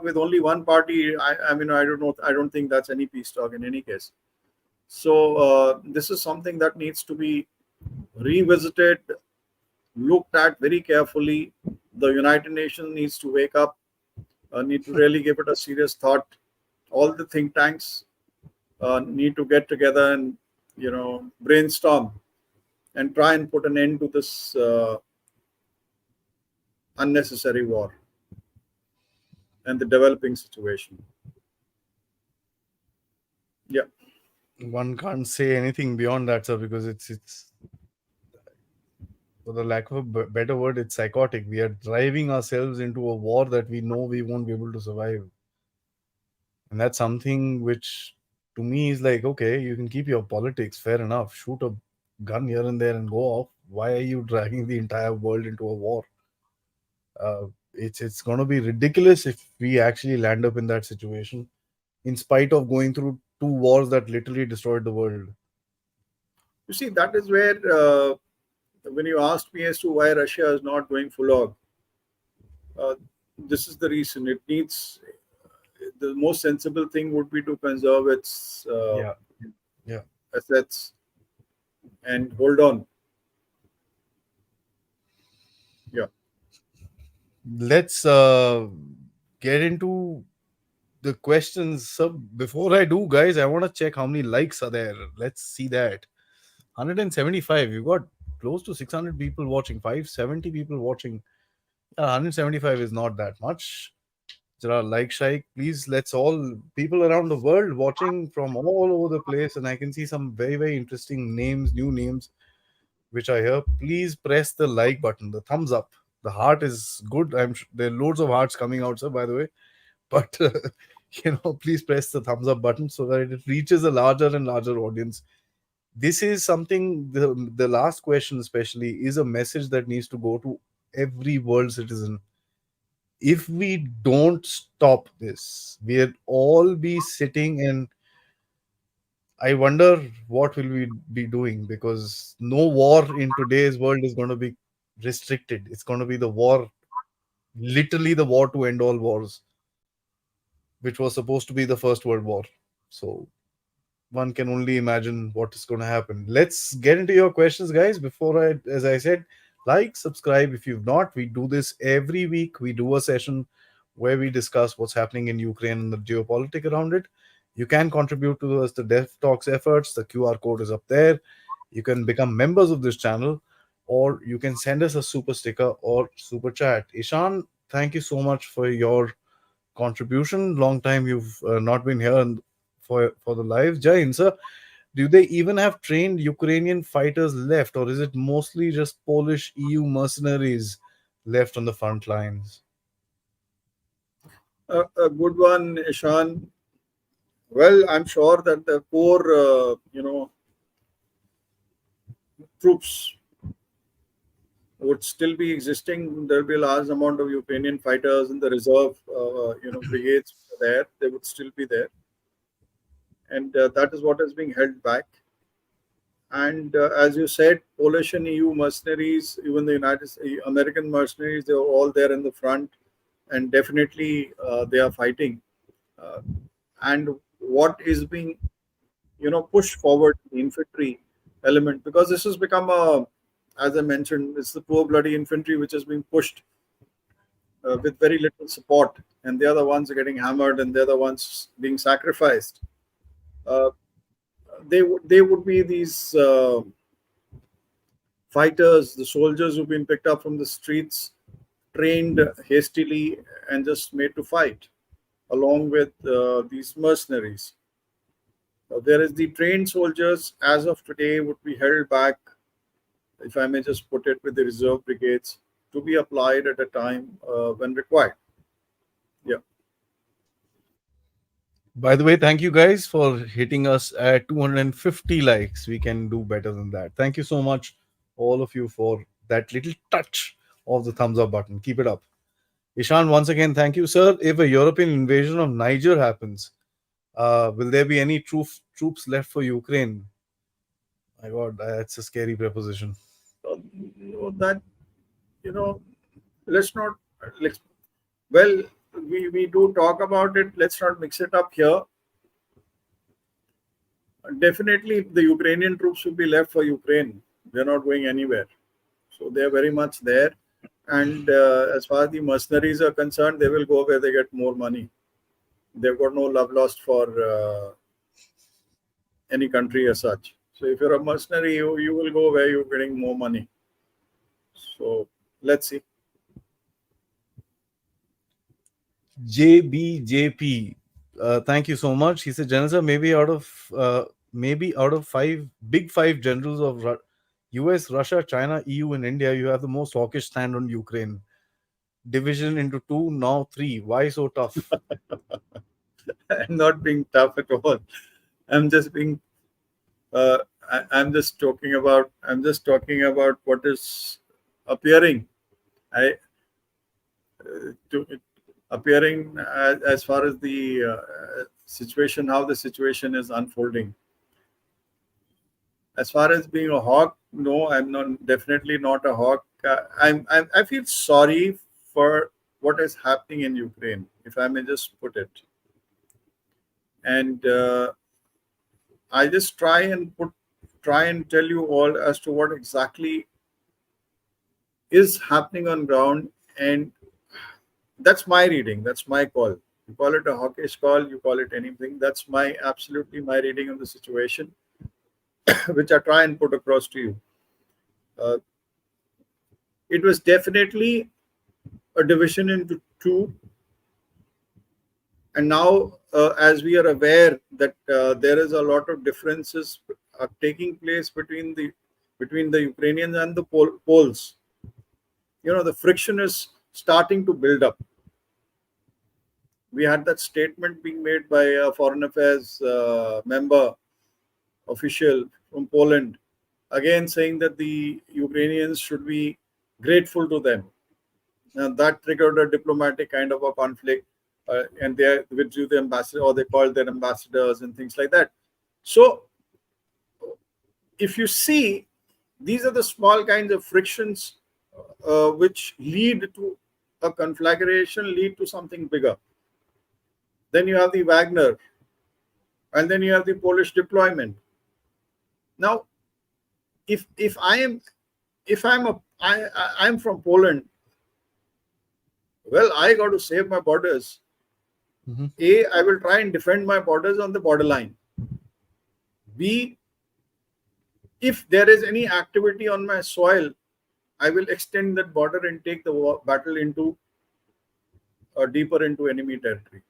with only one party. I mean, I don't know. I don't think that's any peace talk in any case. So this is something that needs to be revisited, looked at very carefully. The United Nations needs to wake up, need to really give it a serious thought. All the think tanks need to get together and brainstorm and try and put an end to this unnecessary war and the developing situation. Yeah. One can't say anything beyond that, sir, because it's for the lack of a better word, it's psychotic. We are driving ourselves into a war that we know we won't be able to survive, and that's something which, to me, is like, okay, you can keep your politics, fair enough. Shoot a gun here and there and go off. Why are you dragging the entire world into a war? It's going to be ridiculous if we actually land up in that situation, in spite of going through two wars that literally destroyed the world. You see, that is where, when you asked me as to why Russia is not going full hog, uh, this is the reason. It needs, the most sensible thing would be to conserve its Yeah, yeah. assets and hold on. Yeah. Let's get into the questions. So before I do, guys, I want to check how many likes are there. Let's see that. 175. You got close to 600 people watching, 570 people watching. 175 is not that much. Jara, like Shaik, please, let's all people around the world watching from all over the place, and I can see some very, very interesting names, new names, which I hear. Please press the like button, the thumbs up. The heart is good. There are loads of hearts coming out, sir, by the way. But please press the thumbs up button so that it reaches a larger and larger audience. This is something, the last question especially is a message that needs to go to every world citizen. If we don't stop this, we'll all be sitting, and I wonder what will we be doing, because no war in today's world is going to be restricted. It's going to be the war, literally the war to end all wars, which was supposed to be the First World War. So one can only imagine what is going to happen. Let's get into your questions, guys. Before I, as I said, like, subscribe if you've not. We do this every week. We do a session where we discuss what's happening in Ukraine and the geopolitics around it. You can contribute to us, the Dev Talks efforts. The QR code is up there. You can become members of this channel, or you can send us a super sticker or super chat. Ishan, thank you so much for your contribution. Long time you've not been here and for the live. Jai Hind, sir. Do they even have trained Ukrainian fighters left, or is it mostly just Polish EU mercenaries left on the front lines? A good one, Ishan. Well, I'm sure that the core, troops would still be existing. There'll be a large amount of Ukrainian fighters in the reserve, brigades there. They would still be there, and that is what is being held back. And as you said, Polish and EU mercenaries, even the American mercenaries, they are all there in the front, and definitely they are fighting. Uh, and what is being, pushed forward, the infantry element, because this has become a, as I mentioned, it's the poor bloody infantry which is being pushed with very little support, and they are the ones getting hammered, and they're the ones being sacrificed. Uh, they would be these fighters, the soldiers who've been picked up from the streets, trained hastily, and just made to fight, along with these mercenaries. There is the trained soldiers as of today would be held back, if I may just put it, with the reserve brigades to be applied at a time when required. Yeah. By the way, thank you guys for hitting us at 250 likes. We can do better than that. Thank you so much, all of you, for that little touch of the thumbs up button. Keep it up. Ishan, once again, thank you, sir. If a European invasion of Niger happens, will there be any troops left for Ukraine? My God, that's a scary preposition. That, you know, let's not, let's, well, we do talk about it. Let's not mix it up here. Definitely, the Ukrainian troops will be left for Ukraine. They're not going anywhere. So they're very much there. And as far as the mercenaries are concerned, they will go where they get more money. They've got no love lost for any country as such. So if you're a mercenary, you will go where you're getting more money. So let's see. JBJP. Thank you so much. He said, Janasa, maybe out of big five generals of US, Russia, China, EU, and India, you have the most hawkish stand on Ukraine. Division into two, now three. Why so tough? I'm not being tough at all. I'm just being. I'm just talking about. I'm just talking about what is appearing. I to appearing as far as the situation, how the situation is unfolding. As far as being a hawk, no, I'm not. Definitely not a hawk. I feel sorry for what is happening in Ukraine, if I may just put it. And I just try and tell you all as to what exactly is happening on ground, and that's my reading. That's my call. You call it a hawkish call, you call it anything. That's my absolutely my reading of the situation, which I try and put across to you. Uh, it was definitely a division into two, and now as we are aware that there is a lot of differences taking place between the Ukrainians and the Poles. The friction is starting to build up. We had that statement being made by a foreign affairs member official from Poland, again saying that the Ukrainians should be grateful to them. Now that triggered a diplomatic kind of a conflict, and they withdrew the ambassador, or they called their ambassadors and things like that. So, if you see, these are the small kinds of frictions which lead to a conflagration, lead to something bigger. Then you have the Wagner, and then you have the Polish deployment. Now, if I am if I'm a I'm from Poland, well, I got to save my borders. Mm-hmm. A, I will try and defend my borders on the borderline. B, if there is any activity on my soil, I will extend that border and take the battle into deeper into enemy territory.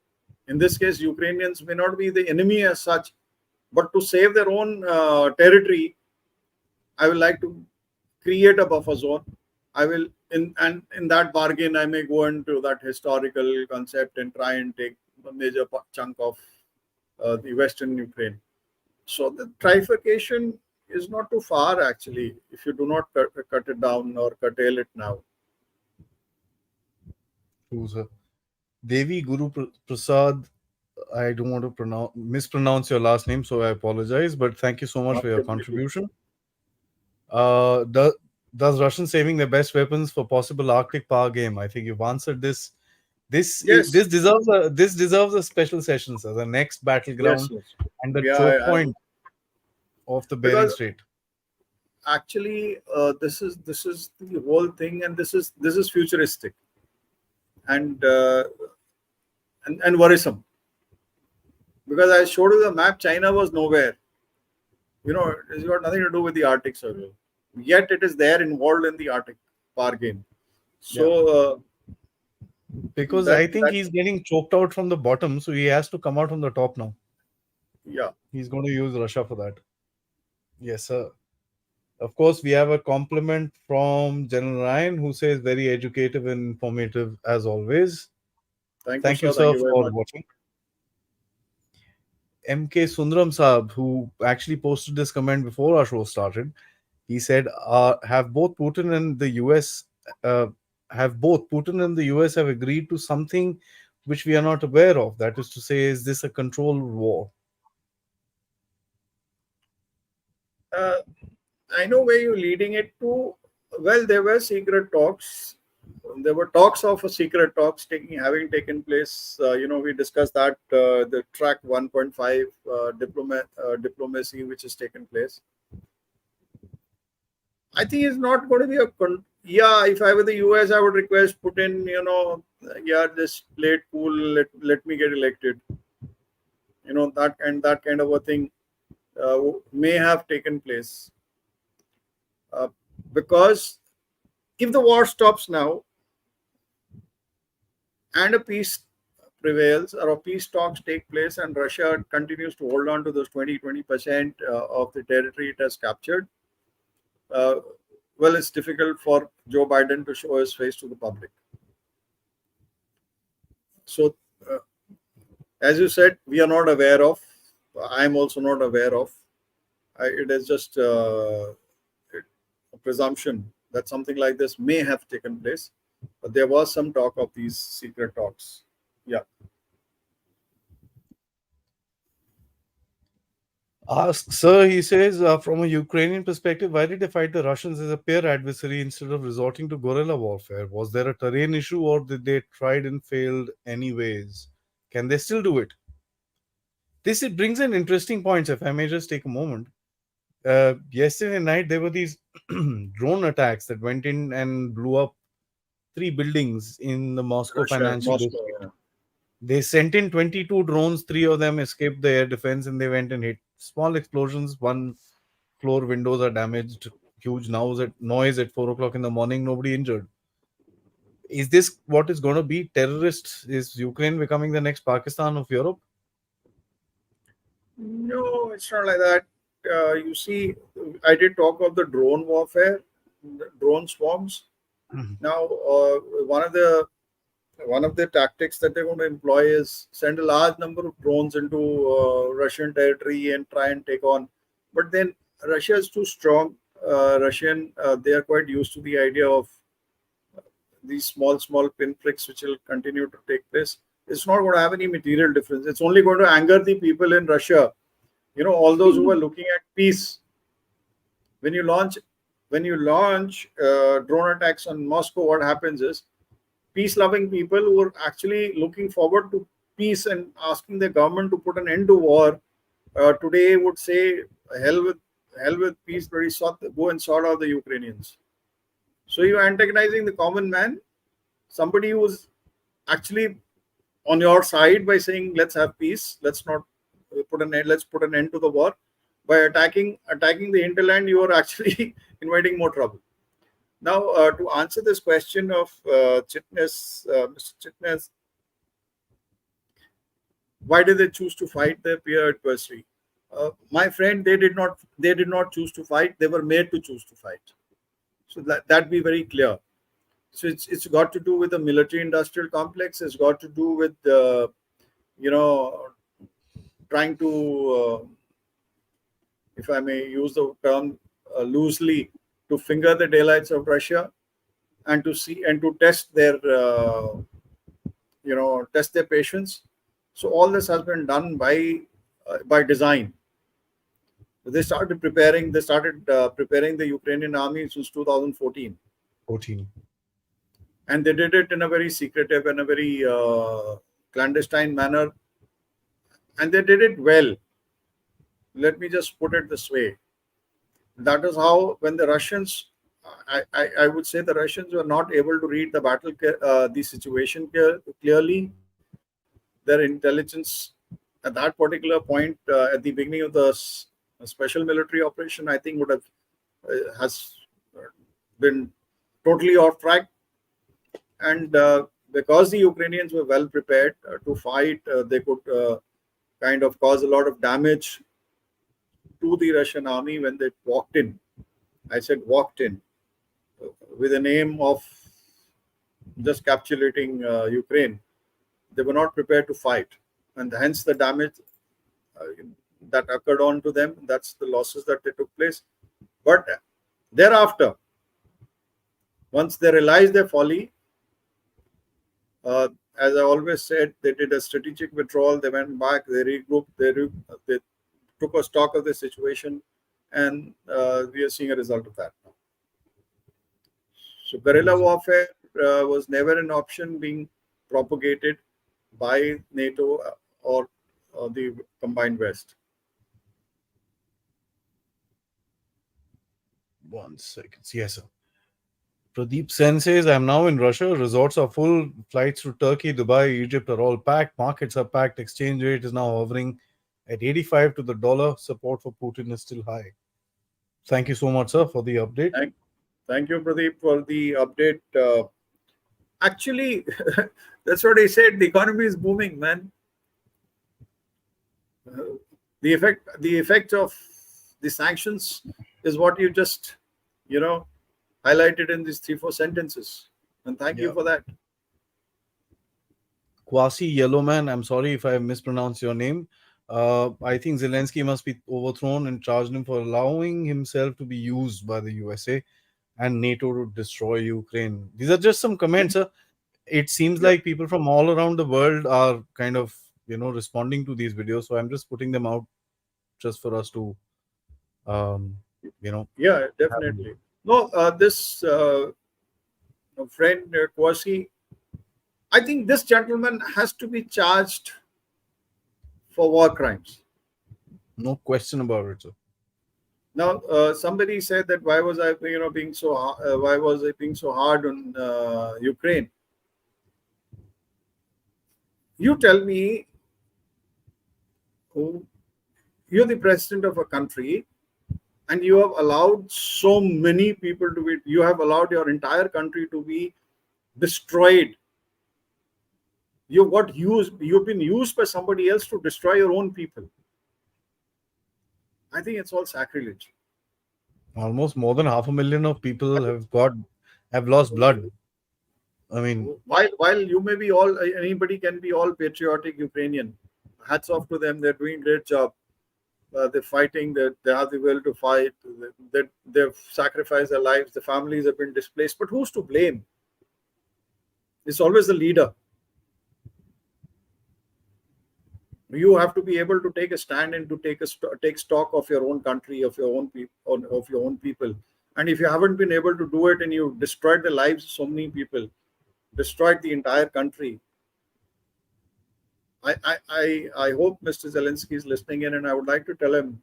In this case, Ukrainians may not be the enemy as such, but to save their own territory, I will like to create a buffer zone. I will, in that bargain, I may go into that historical concept and try and take a major chunk of the Western Ukraine. So the trifurcation is not too far actually, if you do not cut it down or curtail it now. True, sir. Devi Guru Prasad. I don't want to mispronounce your last name, so I apologize. But thank you so much for your Absolutely. contribution. Does Russian saving their best weapons for possible Arctic power game? I think you've answered this. Yes, This deserves a special session, sir. The next battleground yes. and the Yeah, choke point of the Bering because Strait. actually this is the whole thing, and this is futuristic and and worrisome, because I showed you the map. China was nowhere. It's got nothing to do with the Arctic Circle. Yet it is there involved in the Arctic power game. Yeah, So because that I think that he's getting choked out from the bottom, so he has to come out from the top now. yeah. He's going to use Russia for that. Yes, sir. Of course, we have a compliment from General Ryan, who says very educative and informative as always. Thank you, Thank you, sir. Thank sir, you very for much. watching. MK Sundaram Saab, who actually posted this comment before our show started, he said, "Have both Putin and the US uh, have both Putin and the US have agreed to something which we are not aware of? That is to say, is this a controlled war?" Uh, I know where you're leading it to. Well, there were secret talks. There were talks of a secret talks having taken place. We discussed that the track 1.5 diplomacy which has taken place. I think it's not going to be yeah. If I were the US, I would request Putin. Yeah, just play it cool. Let me get elected. That kind of a thing may have taken place. Uh, because if the war stops now and a peace prevails or peace talks take place and Russia continues to hold on to those 20% of the territory it has captured, uh, well, it's difficult for Joe Biden to show his face to the public. So, uh, as you said, we are not aware of. I am also not aware of. It is just a presumption that something like this may have taken place. But there was some talk of these secret talks. Yeah. Ask, sir, he says, from a Ukrainian perspective, why did they fight the Russians as a peer adversary instead of resorting to guerrilla warfare? Was there a terrain issue or did they tried and failed anyways? Can they still do it? This it brings in interesting points, if I may just take a moment. Yesterday night, there were these drone attacks that went in and blew up three buildings in the Moscow Russia, financial Moscow. district. Yeah. They sent in 22 drones, three of them escaped the air defense, and they went and hit small explosions. One floor windows are damaged, huge noise at 4 o'clock in the morning, nobody injured. Is this what is going to be terrorists? Is Ukraine becoming the next Pakistan of Europe? No, it's not like that. You see, I did talk of the drone warfare, the drone swarms. Now, one of the tactics that they're going to employ is send a large number of drones into Russian territory and try and take on. But then Russia is too strong. They are quite used to the idea of these small pinpricks which will continue to take place. It's not going to have any material difference. It's only going to anger the people in Russia. All those who are looking at peace. When you launch, drone attacks on Moscow, what happens is peace-loving people who are actually looking forward to peace and asking the government to put an end to war today would say, hell with peace, go and sort out the Ukrainians. So you're antagonizing the common man, somebody who's actually on your side by saying let's have peace, let's not let's put an end to the war. By attacking the hinterland, you are actually inviting more trouble. Now, to answer this question of Mr. Chitness, why did they choose to fight their peer adversary? My friend, they did not choose to fight. They were made to choose to fight. So that be very clear. So it's got to do with the military-industrial complex. It's got to do with trying to, if I may use the term loosely, to finger the daylights of Russia and to test their patience. So all this has been done by design. They started preparing the Ukrainian army since 2014. 14. And they did it in a very secretive and a very clandestine manner. And they did it well. Let me just put it this way. That is how, when the Russians, I would say the Russians were not able to read the situation clearly. Their intelligence at that particular point, at the beginning of the special military operation, I think has been totally off track. And because the Ukrainians were well prepared to fight, they could kind of cause a lot of damage to the Russian army when they walked in. I said walked in with the aim of just capitulating Ukraine. They were not prepared to fight, and hence the damage that occurred on to them. That's the losses that they took place. But thereafter, once they realized their folly, as I always said, they did a strategic withdrawal. They went back, they regrouped, they took a stock of the situation, and we are seeing a result of that now. So guerrilla warfare was never an option being propagated by NATO or the combined West. 1 second. Yes, sir. Pradeep Sen says, I'm now in Russia. Resorts are full. Flights to Turkey, Dubai, Egypt are all packed. Markets are packed. Exchange rate is now hovering at 85 to the dollar. Support for Putin is still high. Thank you so much, sir, for the update. Thank you, Pradeep, for the update. Actually, That's what he said. The economy is booming, man. The effect of the sanctions is what you just, you know, highlighted in these 3 4 sentences. And thank you Yeah. for that. Kwasi Yellowman, I'm sorry if I mispronounced your name. I think Zelensky must be overthrown and charged him for allowing himself to be used by the USA and NATO to destroy Ukraine. These are just some comments. It seems Yeah, like people from all around the world are kind of, responding to these videos. So I'm just putting them out just for us to, um, you know, yeah, have a look. definitely. No, this friend Kwasi, I think this gentleman has to be charged for war crimes. No question about it, sir. Now, somebody said that why was I, being so, why was I being so hard on Ukraine? You tell me, who you're the president of a country, and you have allowed so many people to be, you have allowed your entire country to be destroyed. You've been used by somebody else to destroy your own people. I think it's all sacrilege. Almost more than 500,000 of people have lost blood. I mean, While you may be all, anybody can be all patriotic Ukrainian. Hats off to them. They're doing great job. They're fighting. They have the will to fight. They've sacrificed their lives. The families have been displaced. But who's to blame? It's always the leader. You have to be able to take a stand and to take stock of your own country, of your own people, of your own people. And if you haven't been able to do it, and you destroyed the lives of so many people, destroyed the entire country, I hope Mr. Zelensky is listening in, and I would like to tell him,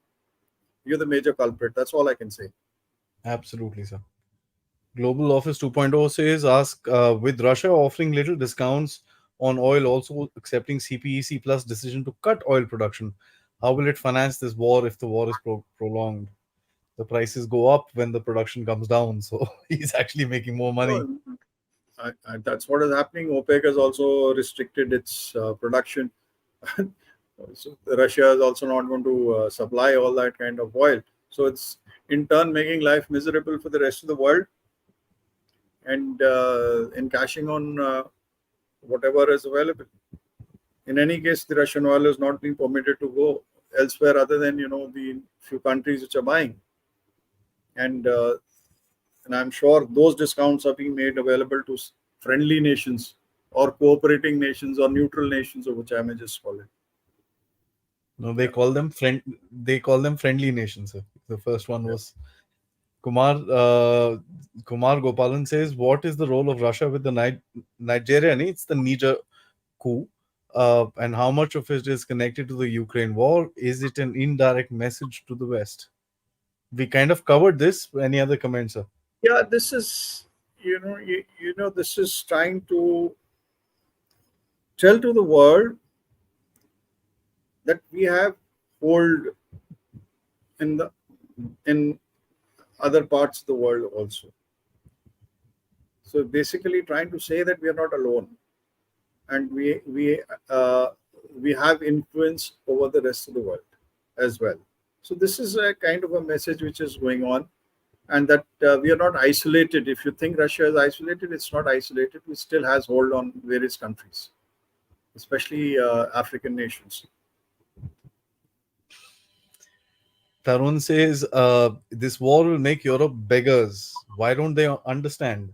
you're the major culprit. That's all I can say. absolutely, sir. Global Office 2.0 says, ask, with Russia offering little discounts on oil, also accepting CPEC plus decision to cut oil production, how will it finance this war if the war is prolonged? The prices go up when the production comes down. So he's actually making more money. No, that's what is happening. OPEC has also restricted its production. So Russia is also not going to supply all that kind of oil. So it's in turn making life miserable for the rest of the world, and in cashing on whatever is available. In any case, the Russian oil is not being permitted to go elsewhere other than the few countries which are buying, and I'm sure those discounts are being made available to friendly nations or cooperating nations or neutral nations, or which I may just call it. No, they Yeah. call them friend. They call them friendly nations. Sir. The first one Yeah. was Kumar. Kumar Gopalan says, "What is the role of Russia with the Nigeria? It's the Niger coup, and how much of it is connected to the Ukraine war? Is it an indirect message to the West?" We kind of covered this. Any other comments, sir? Yeah, this is, this is trying to tell to the world that we have hold in the in other parts of the world also. So basically, trying to say that we are not alone, and we have influence over the rest of the world as well. So this is a kind of a message which is going on, and that we are not isolated. If you think Russia is isolated, it's not isolated. It still has hold on various countries, especially African nations. Tarun says, "This war will make Europe beggars. Why don't they understand?"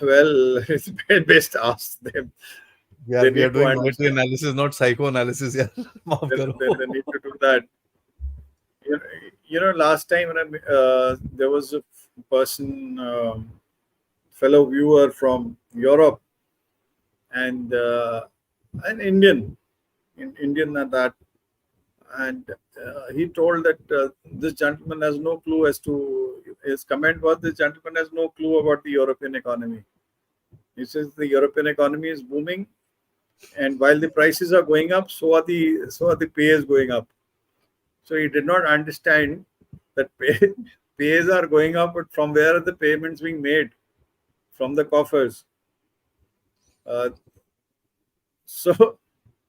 Well, it's best ask them. They We are need to doing military understand. analysis, not psychoanalysis. Yeah, maaf karo. They need to do that. You know, last time when there was a person, fellow viewer from Europe, and an Indian at that, and he told that this gentleman has no clue as to, his comment was, this gentleman has no clue about the European economy. He says the European economy is booming, and while the prices are going up, so are the pays going up. So he did not understand that pays are going up, but from where are the payments being made? from the coffers. Uh, so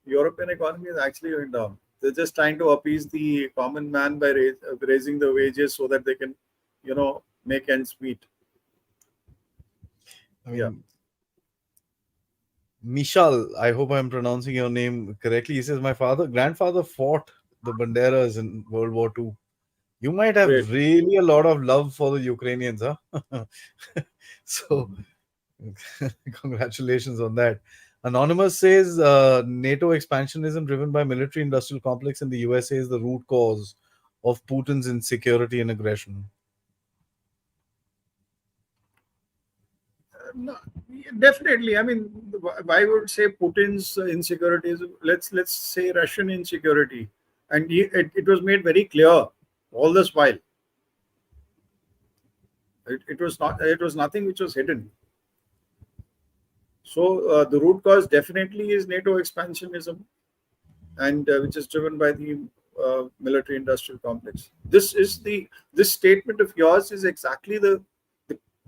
European economy is actually going down. They're just trying to appease the common man by raising the wages so that they can, make ends meet. I Yeah, mean, Mishal, I hope I'm pronouncing your name correctly. He says, my grandfather fought the Banderas in World War II. You might great. have really a lot of love for the Ukrainians, huh? So, congratulations on that. Anonymous says NATO expansionism driven by military industrial complex in the USA is the root cause of Putin's insecurity and aggression. No, definitely. I mean, I would say Putin's insecurities. Let's say Russian insecurity, and it was made very clear all this while. It was not. It was nothing which was hidden. So the root cause definitely is NATO expansionism, and which is driven by the military-industrial complex. This statement of yours is exactly the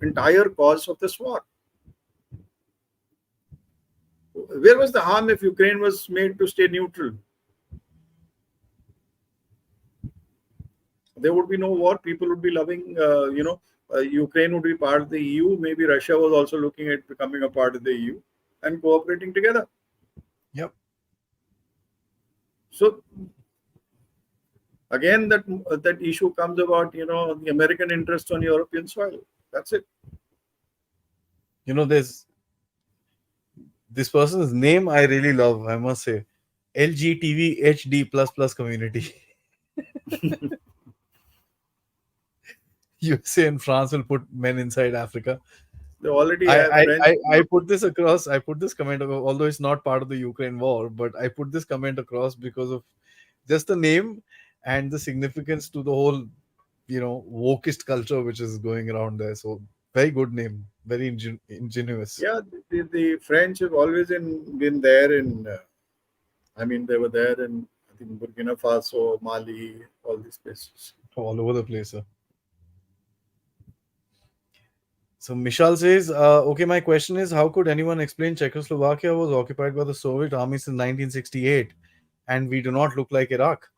entire cause of this war. Where was the harm if Ukraine was made to stay neutral? There would be no war. People would be loving, Ukraine would be part of the EU. Maybe Russia was also looking at becoming a part of the EU and cooperating together. Yep. So again, that issue comes about, the American interest on European soil. That's it. There's this person's name I really love, I must say. LGTV HD plus plus community. USA and France will put men inside Africa. They already I, have I, French. I, I put this across. I put this comment, although it's not part of the Ukraine war, but I put this comment across because of just the name and the significance to the whole, wokist culture which is going around there. So, very good name, very ingenuous. Yeah, the French have always been there in. I mean, they were there in, I think, Burkina Faso, Mali, all these places. All over the place, sir. So Mishal says, okay, my question is, how could anyone explain Czechoslovakia was occupied by the Soviet army since 1968 and we do not look like Iraq?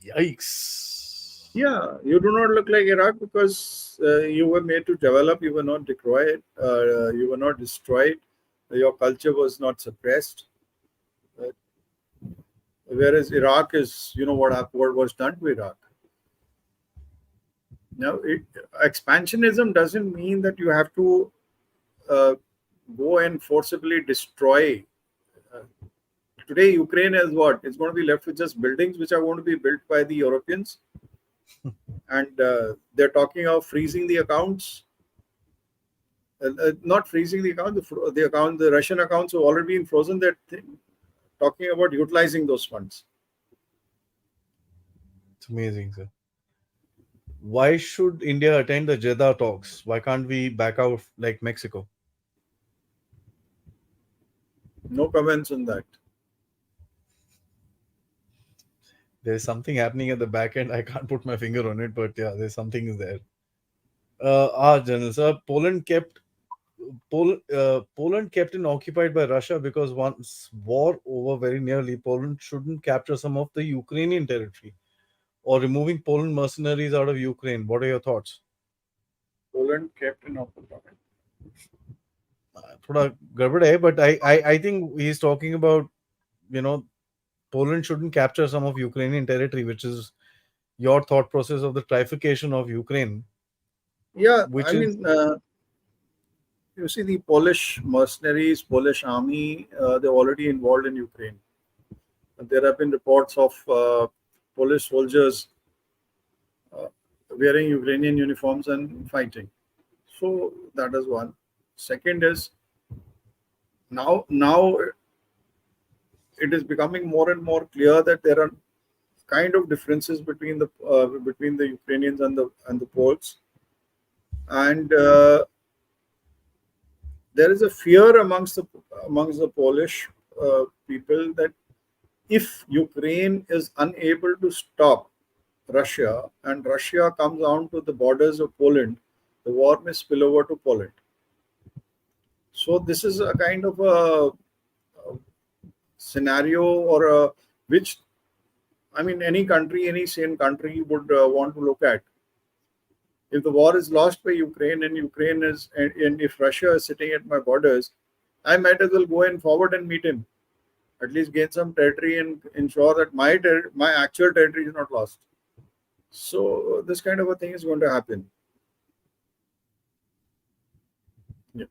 Yikes. Yeah, you do not look like Iraq because you were made to develop. You were not destroyed. You were not destroyed. Your culture was not suppressed. Uh, Whereas Iraq is, what was done to Iraq. Now, expansionism doesn't mean that you have to uh, go and forcibly destroy. Uh, Today, Ukraine is what? It's going to be left with just buildings which are going to be built by the Europeans. And they're talking of freezing the accounts. Not freezing the account, the Russian accounts have already been frozen. They're talking about utilizing those funds. It's amazing, sir. Why should India attend the Jeddah talks? Why can't we back out like Mexico? No comments on that. There's something happening at the back end. I can't put my finger on it, but yeah, there's something is there. General sir, Poland kept in occupied by Russia because once war over very nearly, Poland shouldn't capture some of the Ukrainian territory or removing Poland mercenaries out of Ukraine. What are your thoughts? Poland kept in occupied. थोड़ा गड़बड़ है, but I think he's talking about, Poland shouldn't capture some of Ukrainian territory, which is your thought process of the trifurcation of Ukraine, Yeah, I which is mean, you see the Polish mercenaries, Polish army, they're already involved in Ukraine. There have been reports of Polish soldiers wearing Ukrainian uniforms and fighting. So that is one. Second is now it is becoming more and more clear that there are kind of differences between the Ukrainians and the Poles, and there is a fear amongst the Polish people that if Ukraine is unable to stop Russia and Russia comes down to the borders of Poland, the war may spill over to Poland. So this is a kind of a scenario or which, I mean, any country, any sane country would want to look at. If the war is lost by Ukraine and Ukraine is, and if Russia is sitting at my borders, I might as well go in forward and meet him, at least gain some territory and ensure that my actual territory is not lost. So this kind of a thing is going to happen. Yeah.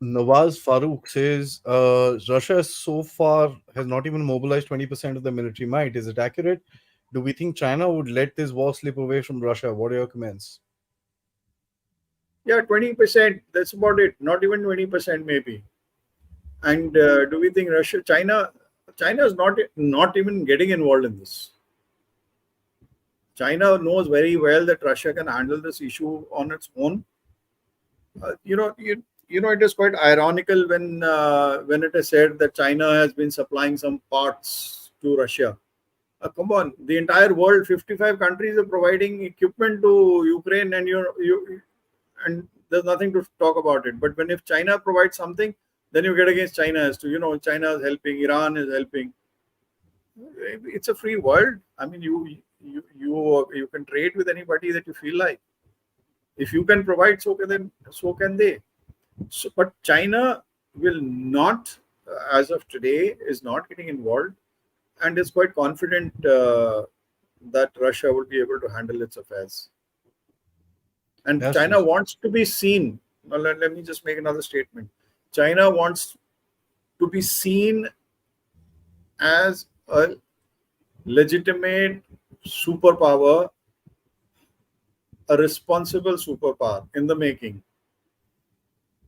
Nawaz Farooq says Russia so far has not even mobilized 20% of the military might. Is it accurate? Do we think China would let this war slip away from Russia? What are your comments? Yeah, 20%. That's about it. Not even 20%, maybe. And do we think China is not even getting involved in this. China knows very well that Russia can handle this issue on its own. It is quite ironical when it is said that China has been supplying some parts to Russia. Come on, the entire world, 55 countries are providing equipment to Ukraine, and and there's nothing to talk about it. But when if China provides something, then you get against China as to China is helping, Iran is helping. It's a free world. I mean, you can trade with anybody that you feel like. If you can provide, so can they. So, but China will not, as of today, is not getting involved, and is quite confident that Russia will be able to handle its affairs. And Yes, China yes. wants to be seen. Well, let me just make another statement. China wants to be seen as a legitimate superpower, a responsible superpower in the making.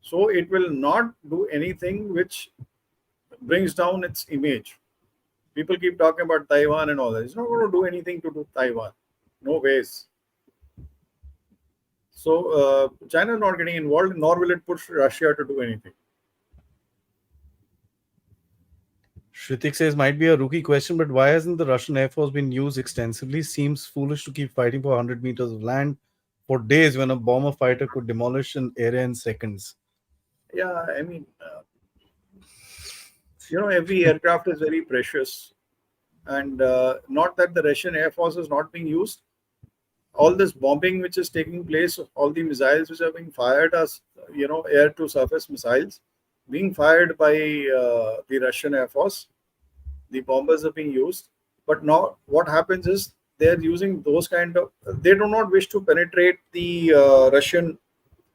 So it will not do anything which brings down its image. People keep talking about Taiwan and all that. It's not going to do anything to do Taiwan. No ways. So China is not getting involved, nor will it push Russia to do anything. Shritik says might be a rookie question, but why hasn't the Russian Air Force been used extensively? Seems foolish to keep fighting for 100 meters of land for days when a bomber fighter could demolish an area in seconds. Yeah, I mean, every aircraft is very precious, and not that the Russian Air Force is not being used. All this bombing which is taking place, all the missiles which are being fired as air to surface missiles, being fired by the Russian Air Force. The bombers are being used, but now what happens is they're using those kind of. They do not wish to penetrate the Russian.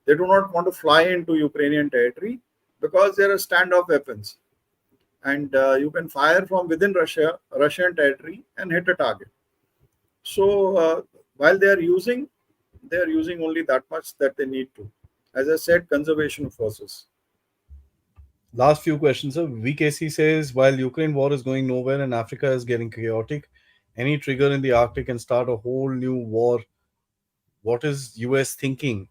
They do not want to fly into Ukrainian territory because there are standoff weapons, and you can fire from within Russian territory, and hit a target. So while they are using only that much that they need to. As I said, conservation of forces. Last few questions, sir. VKC says while Ukraine war is going nowhere and Africa is getting chaotic, any trigger in the Arctic can start a whole new war. What is US thinking?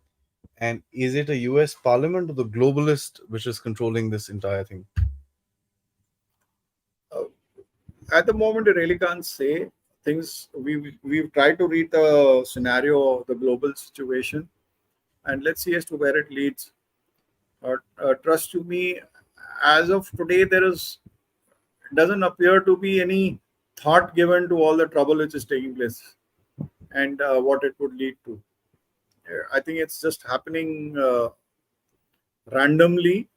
And is it a US parliament or the globalist which is controlling this entire thing? Uh, at the moment, I really can't say things. We've tried to read the scenario of the global situation, and let's see as to where it leads. Trust to me, as of today, there doesn't appear to be any thought given to all the trouble which is taking place and what it would lead to. I think it's just happening randomly,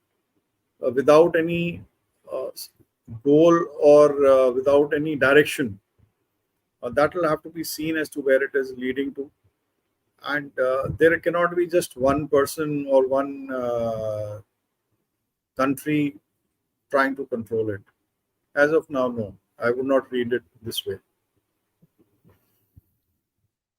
without any uh, goal or without any direction. That will have to be seen as to where it is leading to. And there cannot be just one person or one country trying to control it. As of now, no. I would not read it this way.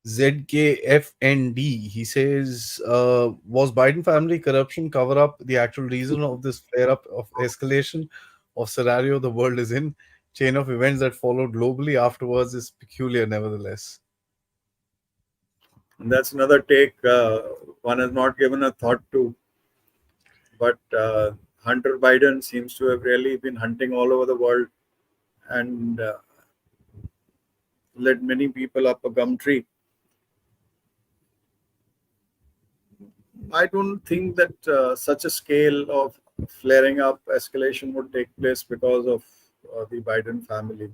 ZKFND, he says, was Biden family corruption cover up the actual reason of this flare up of escalation of scenario the world is in? Chain of events that followed globally afterwards is peculiar, nevertheless. And that's another take one has not given a thought to. But Hunter Biden seems to have really been hunting all over the world and led many people up a gum tree. I don't think that such a scale of flaring up escalation would take place because of the Biden family.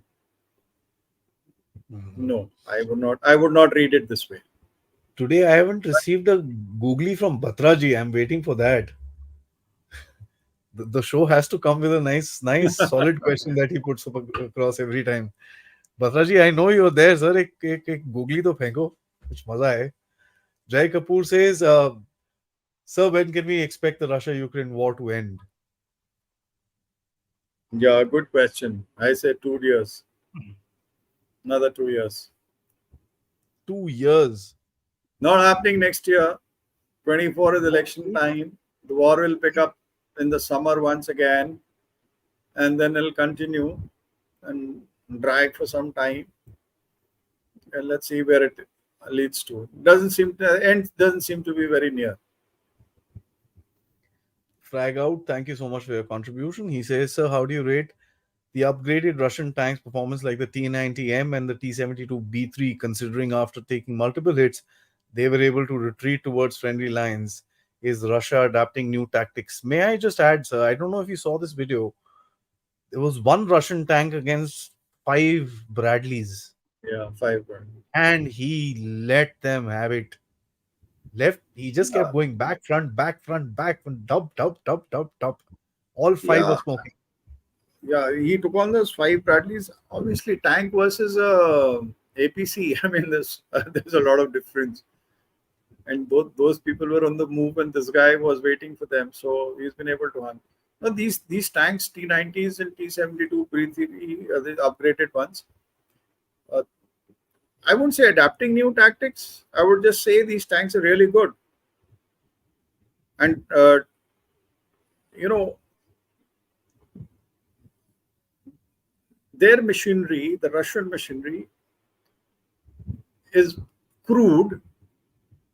No, I would not. I would not read it this way. Today, I haven't received a googly from Batraji. I'm waiting for that. The show has to come with a nice, solid question that he puts up across every time. Batraji, I know you're there, sir. एक googly तो फेंको. कुछ मजा है. Jai Kapoor says, sir, when can we expect the Russia-Ukraine war to end? Yeah, good question. I say 2 years. Another 2 years. 2 years. Not happening next year. 24 is election time. The war will pick up in the summer once again, and then it'll continue and drag for some time. And let's see where it leads to. Doesn't seem to end. Doesn't seem to be very near. Frag out, thank you so much for your contribution. He says, sir, how do you rate the upgraded Russian tanks performance like the T-90M and the T-72B3, considering after taking multiple hits, they were able to retreat towards friendly lines? Is Russia adapting new tactics? May I just add, sir, I don't know if you saw this video. There was one Russian tank against 5 Bradleys. Yeah, 5. And he let them have it. He just kept going back, front, back, dub, dub, dub, dub, dub. All 5 were smoking. Yeah, he took on those 5 Bradleys. Obviously, tank versus APC. I mean, there's a lot of difference. And both those people were on the move, and this guy was waiting for them. So he's been able to hunt. Now, these tanks, T-90s and T-72, the upgraded ones. I wouldn't say adapting new tactics. I would just say these tanks are really good. And, their machinery, the Russian machinery, is crude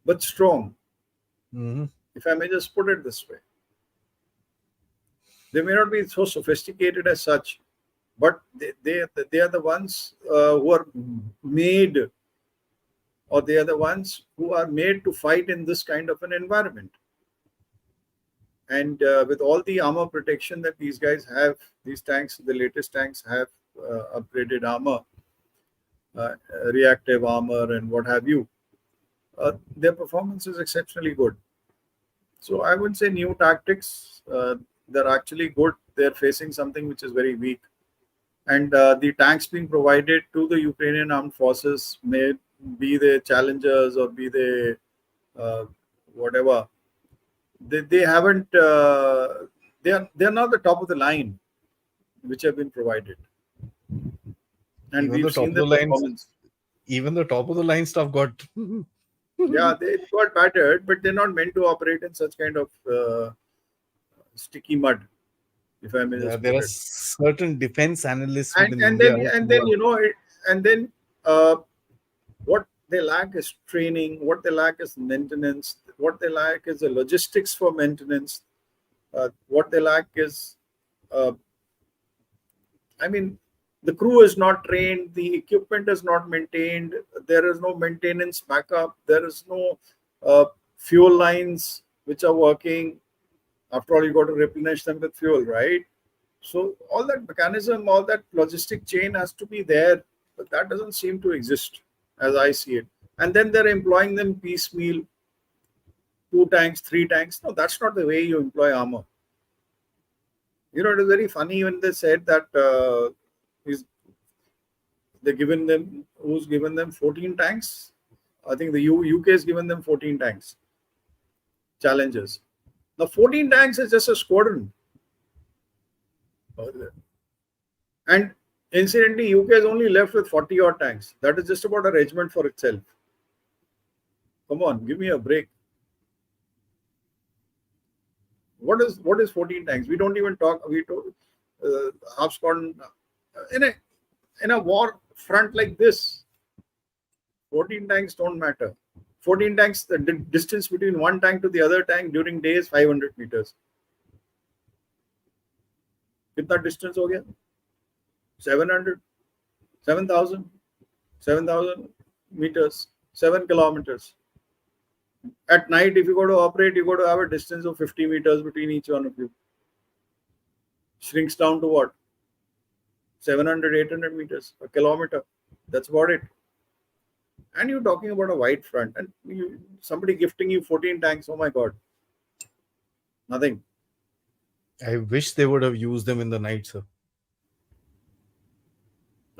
but strong. Mm-hmm. If I may just put it this way. They may not be so sophisticated as such, but they are the ones who are made, or they are the ones who are made to fight in this kind of an environment. And with all the armor protection that these guys have, these tanks, the latest tanks have upgraded armor, reactive armor, and what have you. Their performance is exceptionally good. So I wouldn't say new tactics. They're actually good. They're facing something which is very weak. And the tanks being provided to the Ukrainian armed forces, may be they challengers or be they whatever, they haven't. They're not the top of the line, which have been provided. And even we've seen the performance. Even the top of the line stuff got. Yeah, they got battered, but they're not meant to operate in such kind of sticky mud. If I may just there are certain defense analysts and then what they lack is training. What they lack is maintenance. What they lack is the logistics for maintenance. What they lack is, the crew is not trained. The equipment is not maintained. There is no maintenance backup. There is no fuel lines which are working. After all, you got to replenish them with fuel, right? So all that mechanism, all that logistic chain has to be there, but that doesn't seem to exist as I see it. And then they're employing them piecemeal, 2 tanks, 3 tanks. No, that's not the way you employ armor. It is very funny when they said that who's given them 14 tanks. I think the UK has given them 14 tanks. Challengers. Now 14 tanks is just a squadron. And incidentally, UK is only left with 40 odd tanks. That is just about a regiment for itself. Come on, give me a break. What is 14 tanks? We don't even talk. We told half squadron in a war front like this. 14 tanks don't matter. 14 tanks. The distance between one tank to the other tank during day is 500 meters. कितना distance हो गया? 700, 7,000 meters, 7 kilometers. At night, if you go to operate, you got to have a distance of 50 meters between each one of you. shrinks down to what? 700, 800 meters, a kilometer. That's about it. And you're talking about a wide front, and somebody gifting you 14 tanks. Oh my God, nothing. I wish they would have used them in the night, sir.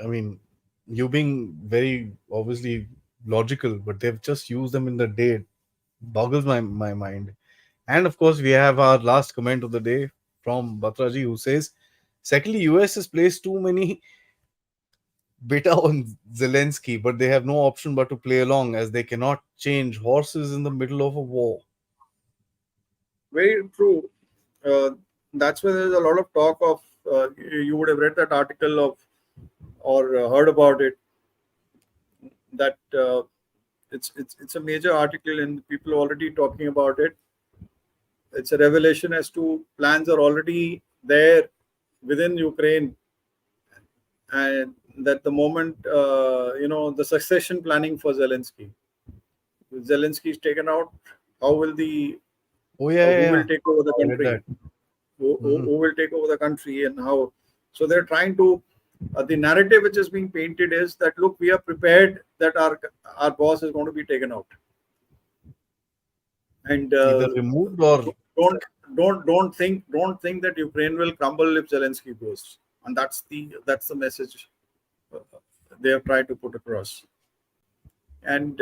I mean, you being very obviously logical, but they've just used them in the day. It boggles my mind. And of course, we have our last comment of the day from Batraji, who says, secondly, US has placed too many beta on Zelensky, but they have no option but to play along as they cannot change horses in the middle of a war. Very true. Uh, that's why there's a lot of talk of. You would have read that article of or heard about it. That it's a major article and people are already talking about it. It's a revelation as to plans are already there within Ukraine, and that the moment the succession planning for Zelensky. If Zelensky is taken out, how will the Oh, yeah, yeah, who will yeah. take over the I read that. country? Who will take over the country and how? So they're trying to. The narrative which is being painted is that look, we are prepared that our boss is going to be taken out, and Either removed or don't don't think that Ukraine will crumble if Zelensky goes, and that's the message they have tried to put across. And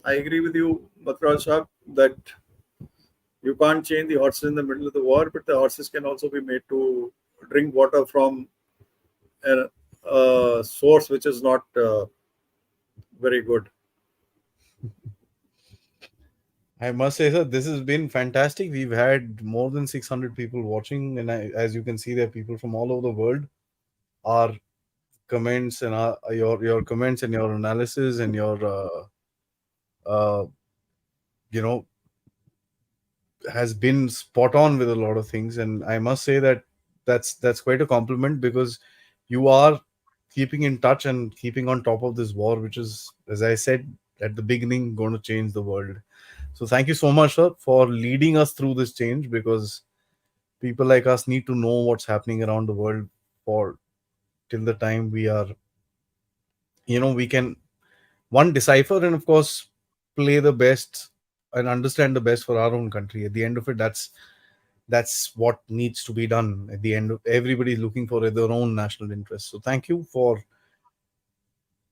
I agree with you, Batraj Sahab, that you can't change the horses in the middle of the war, but the horses can also be made to drink water from a source which is not very good. I must say, sir, this has been fantastic. We've had more than 600 people watching, and as you can see, there are people from all over the world. Our comments and your comments and your analysis and your uh, you know has been spot on with a lot of things, and I must say that that's quite a compliment because you are keeping in touch and keeping on top of this war, which is, as I said at the beginning, going to change the world. So thank you so much, sir, for leading us through this change, because people like us need to know what's happening around the world for till the time we are, we can one decipher and of course play the best and understand the best for our own country. At the end of it, that's what needs to be done. At the end of everybody's looking for their own national interest. So thank you for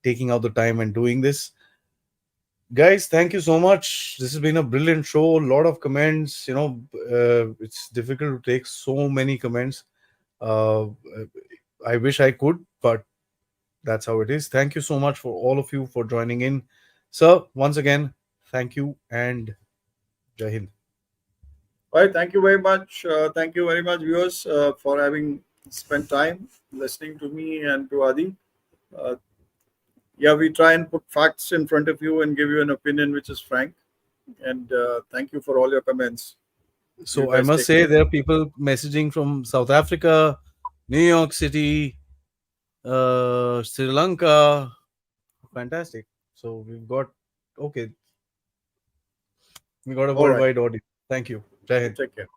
taking out the time and doing this, guys. Thank you so much. This has been a brilliant show. A lot of comments. It's difficult to take so many comments. uh, I wish I could, but that's how it is. Thank you so much for all of you for joining in, sir. Once again, thank you and Jai Hind. All right, thank you very much. Thank you very much, viewers, for having spent time listening to me and to Aadi. Uh, yeah, we try and put facts in front of you and give you an opinion which is frank. And thank you for all your comments. You So I guys must take say care. there are people messaging from South Africa, New York City, Sri Lanka. Fantastic. So okay, we got a All right, worldwide audience. Thank you. Jai you Hind. take care.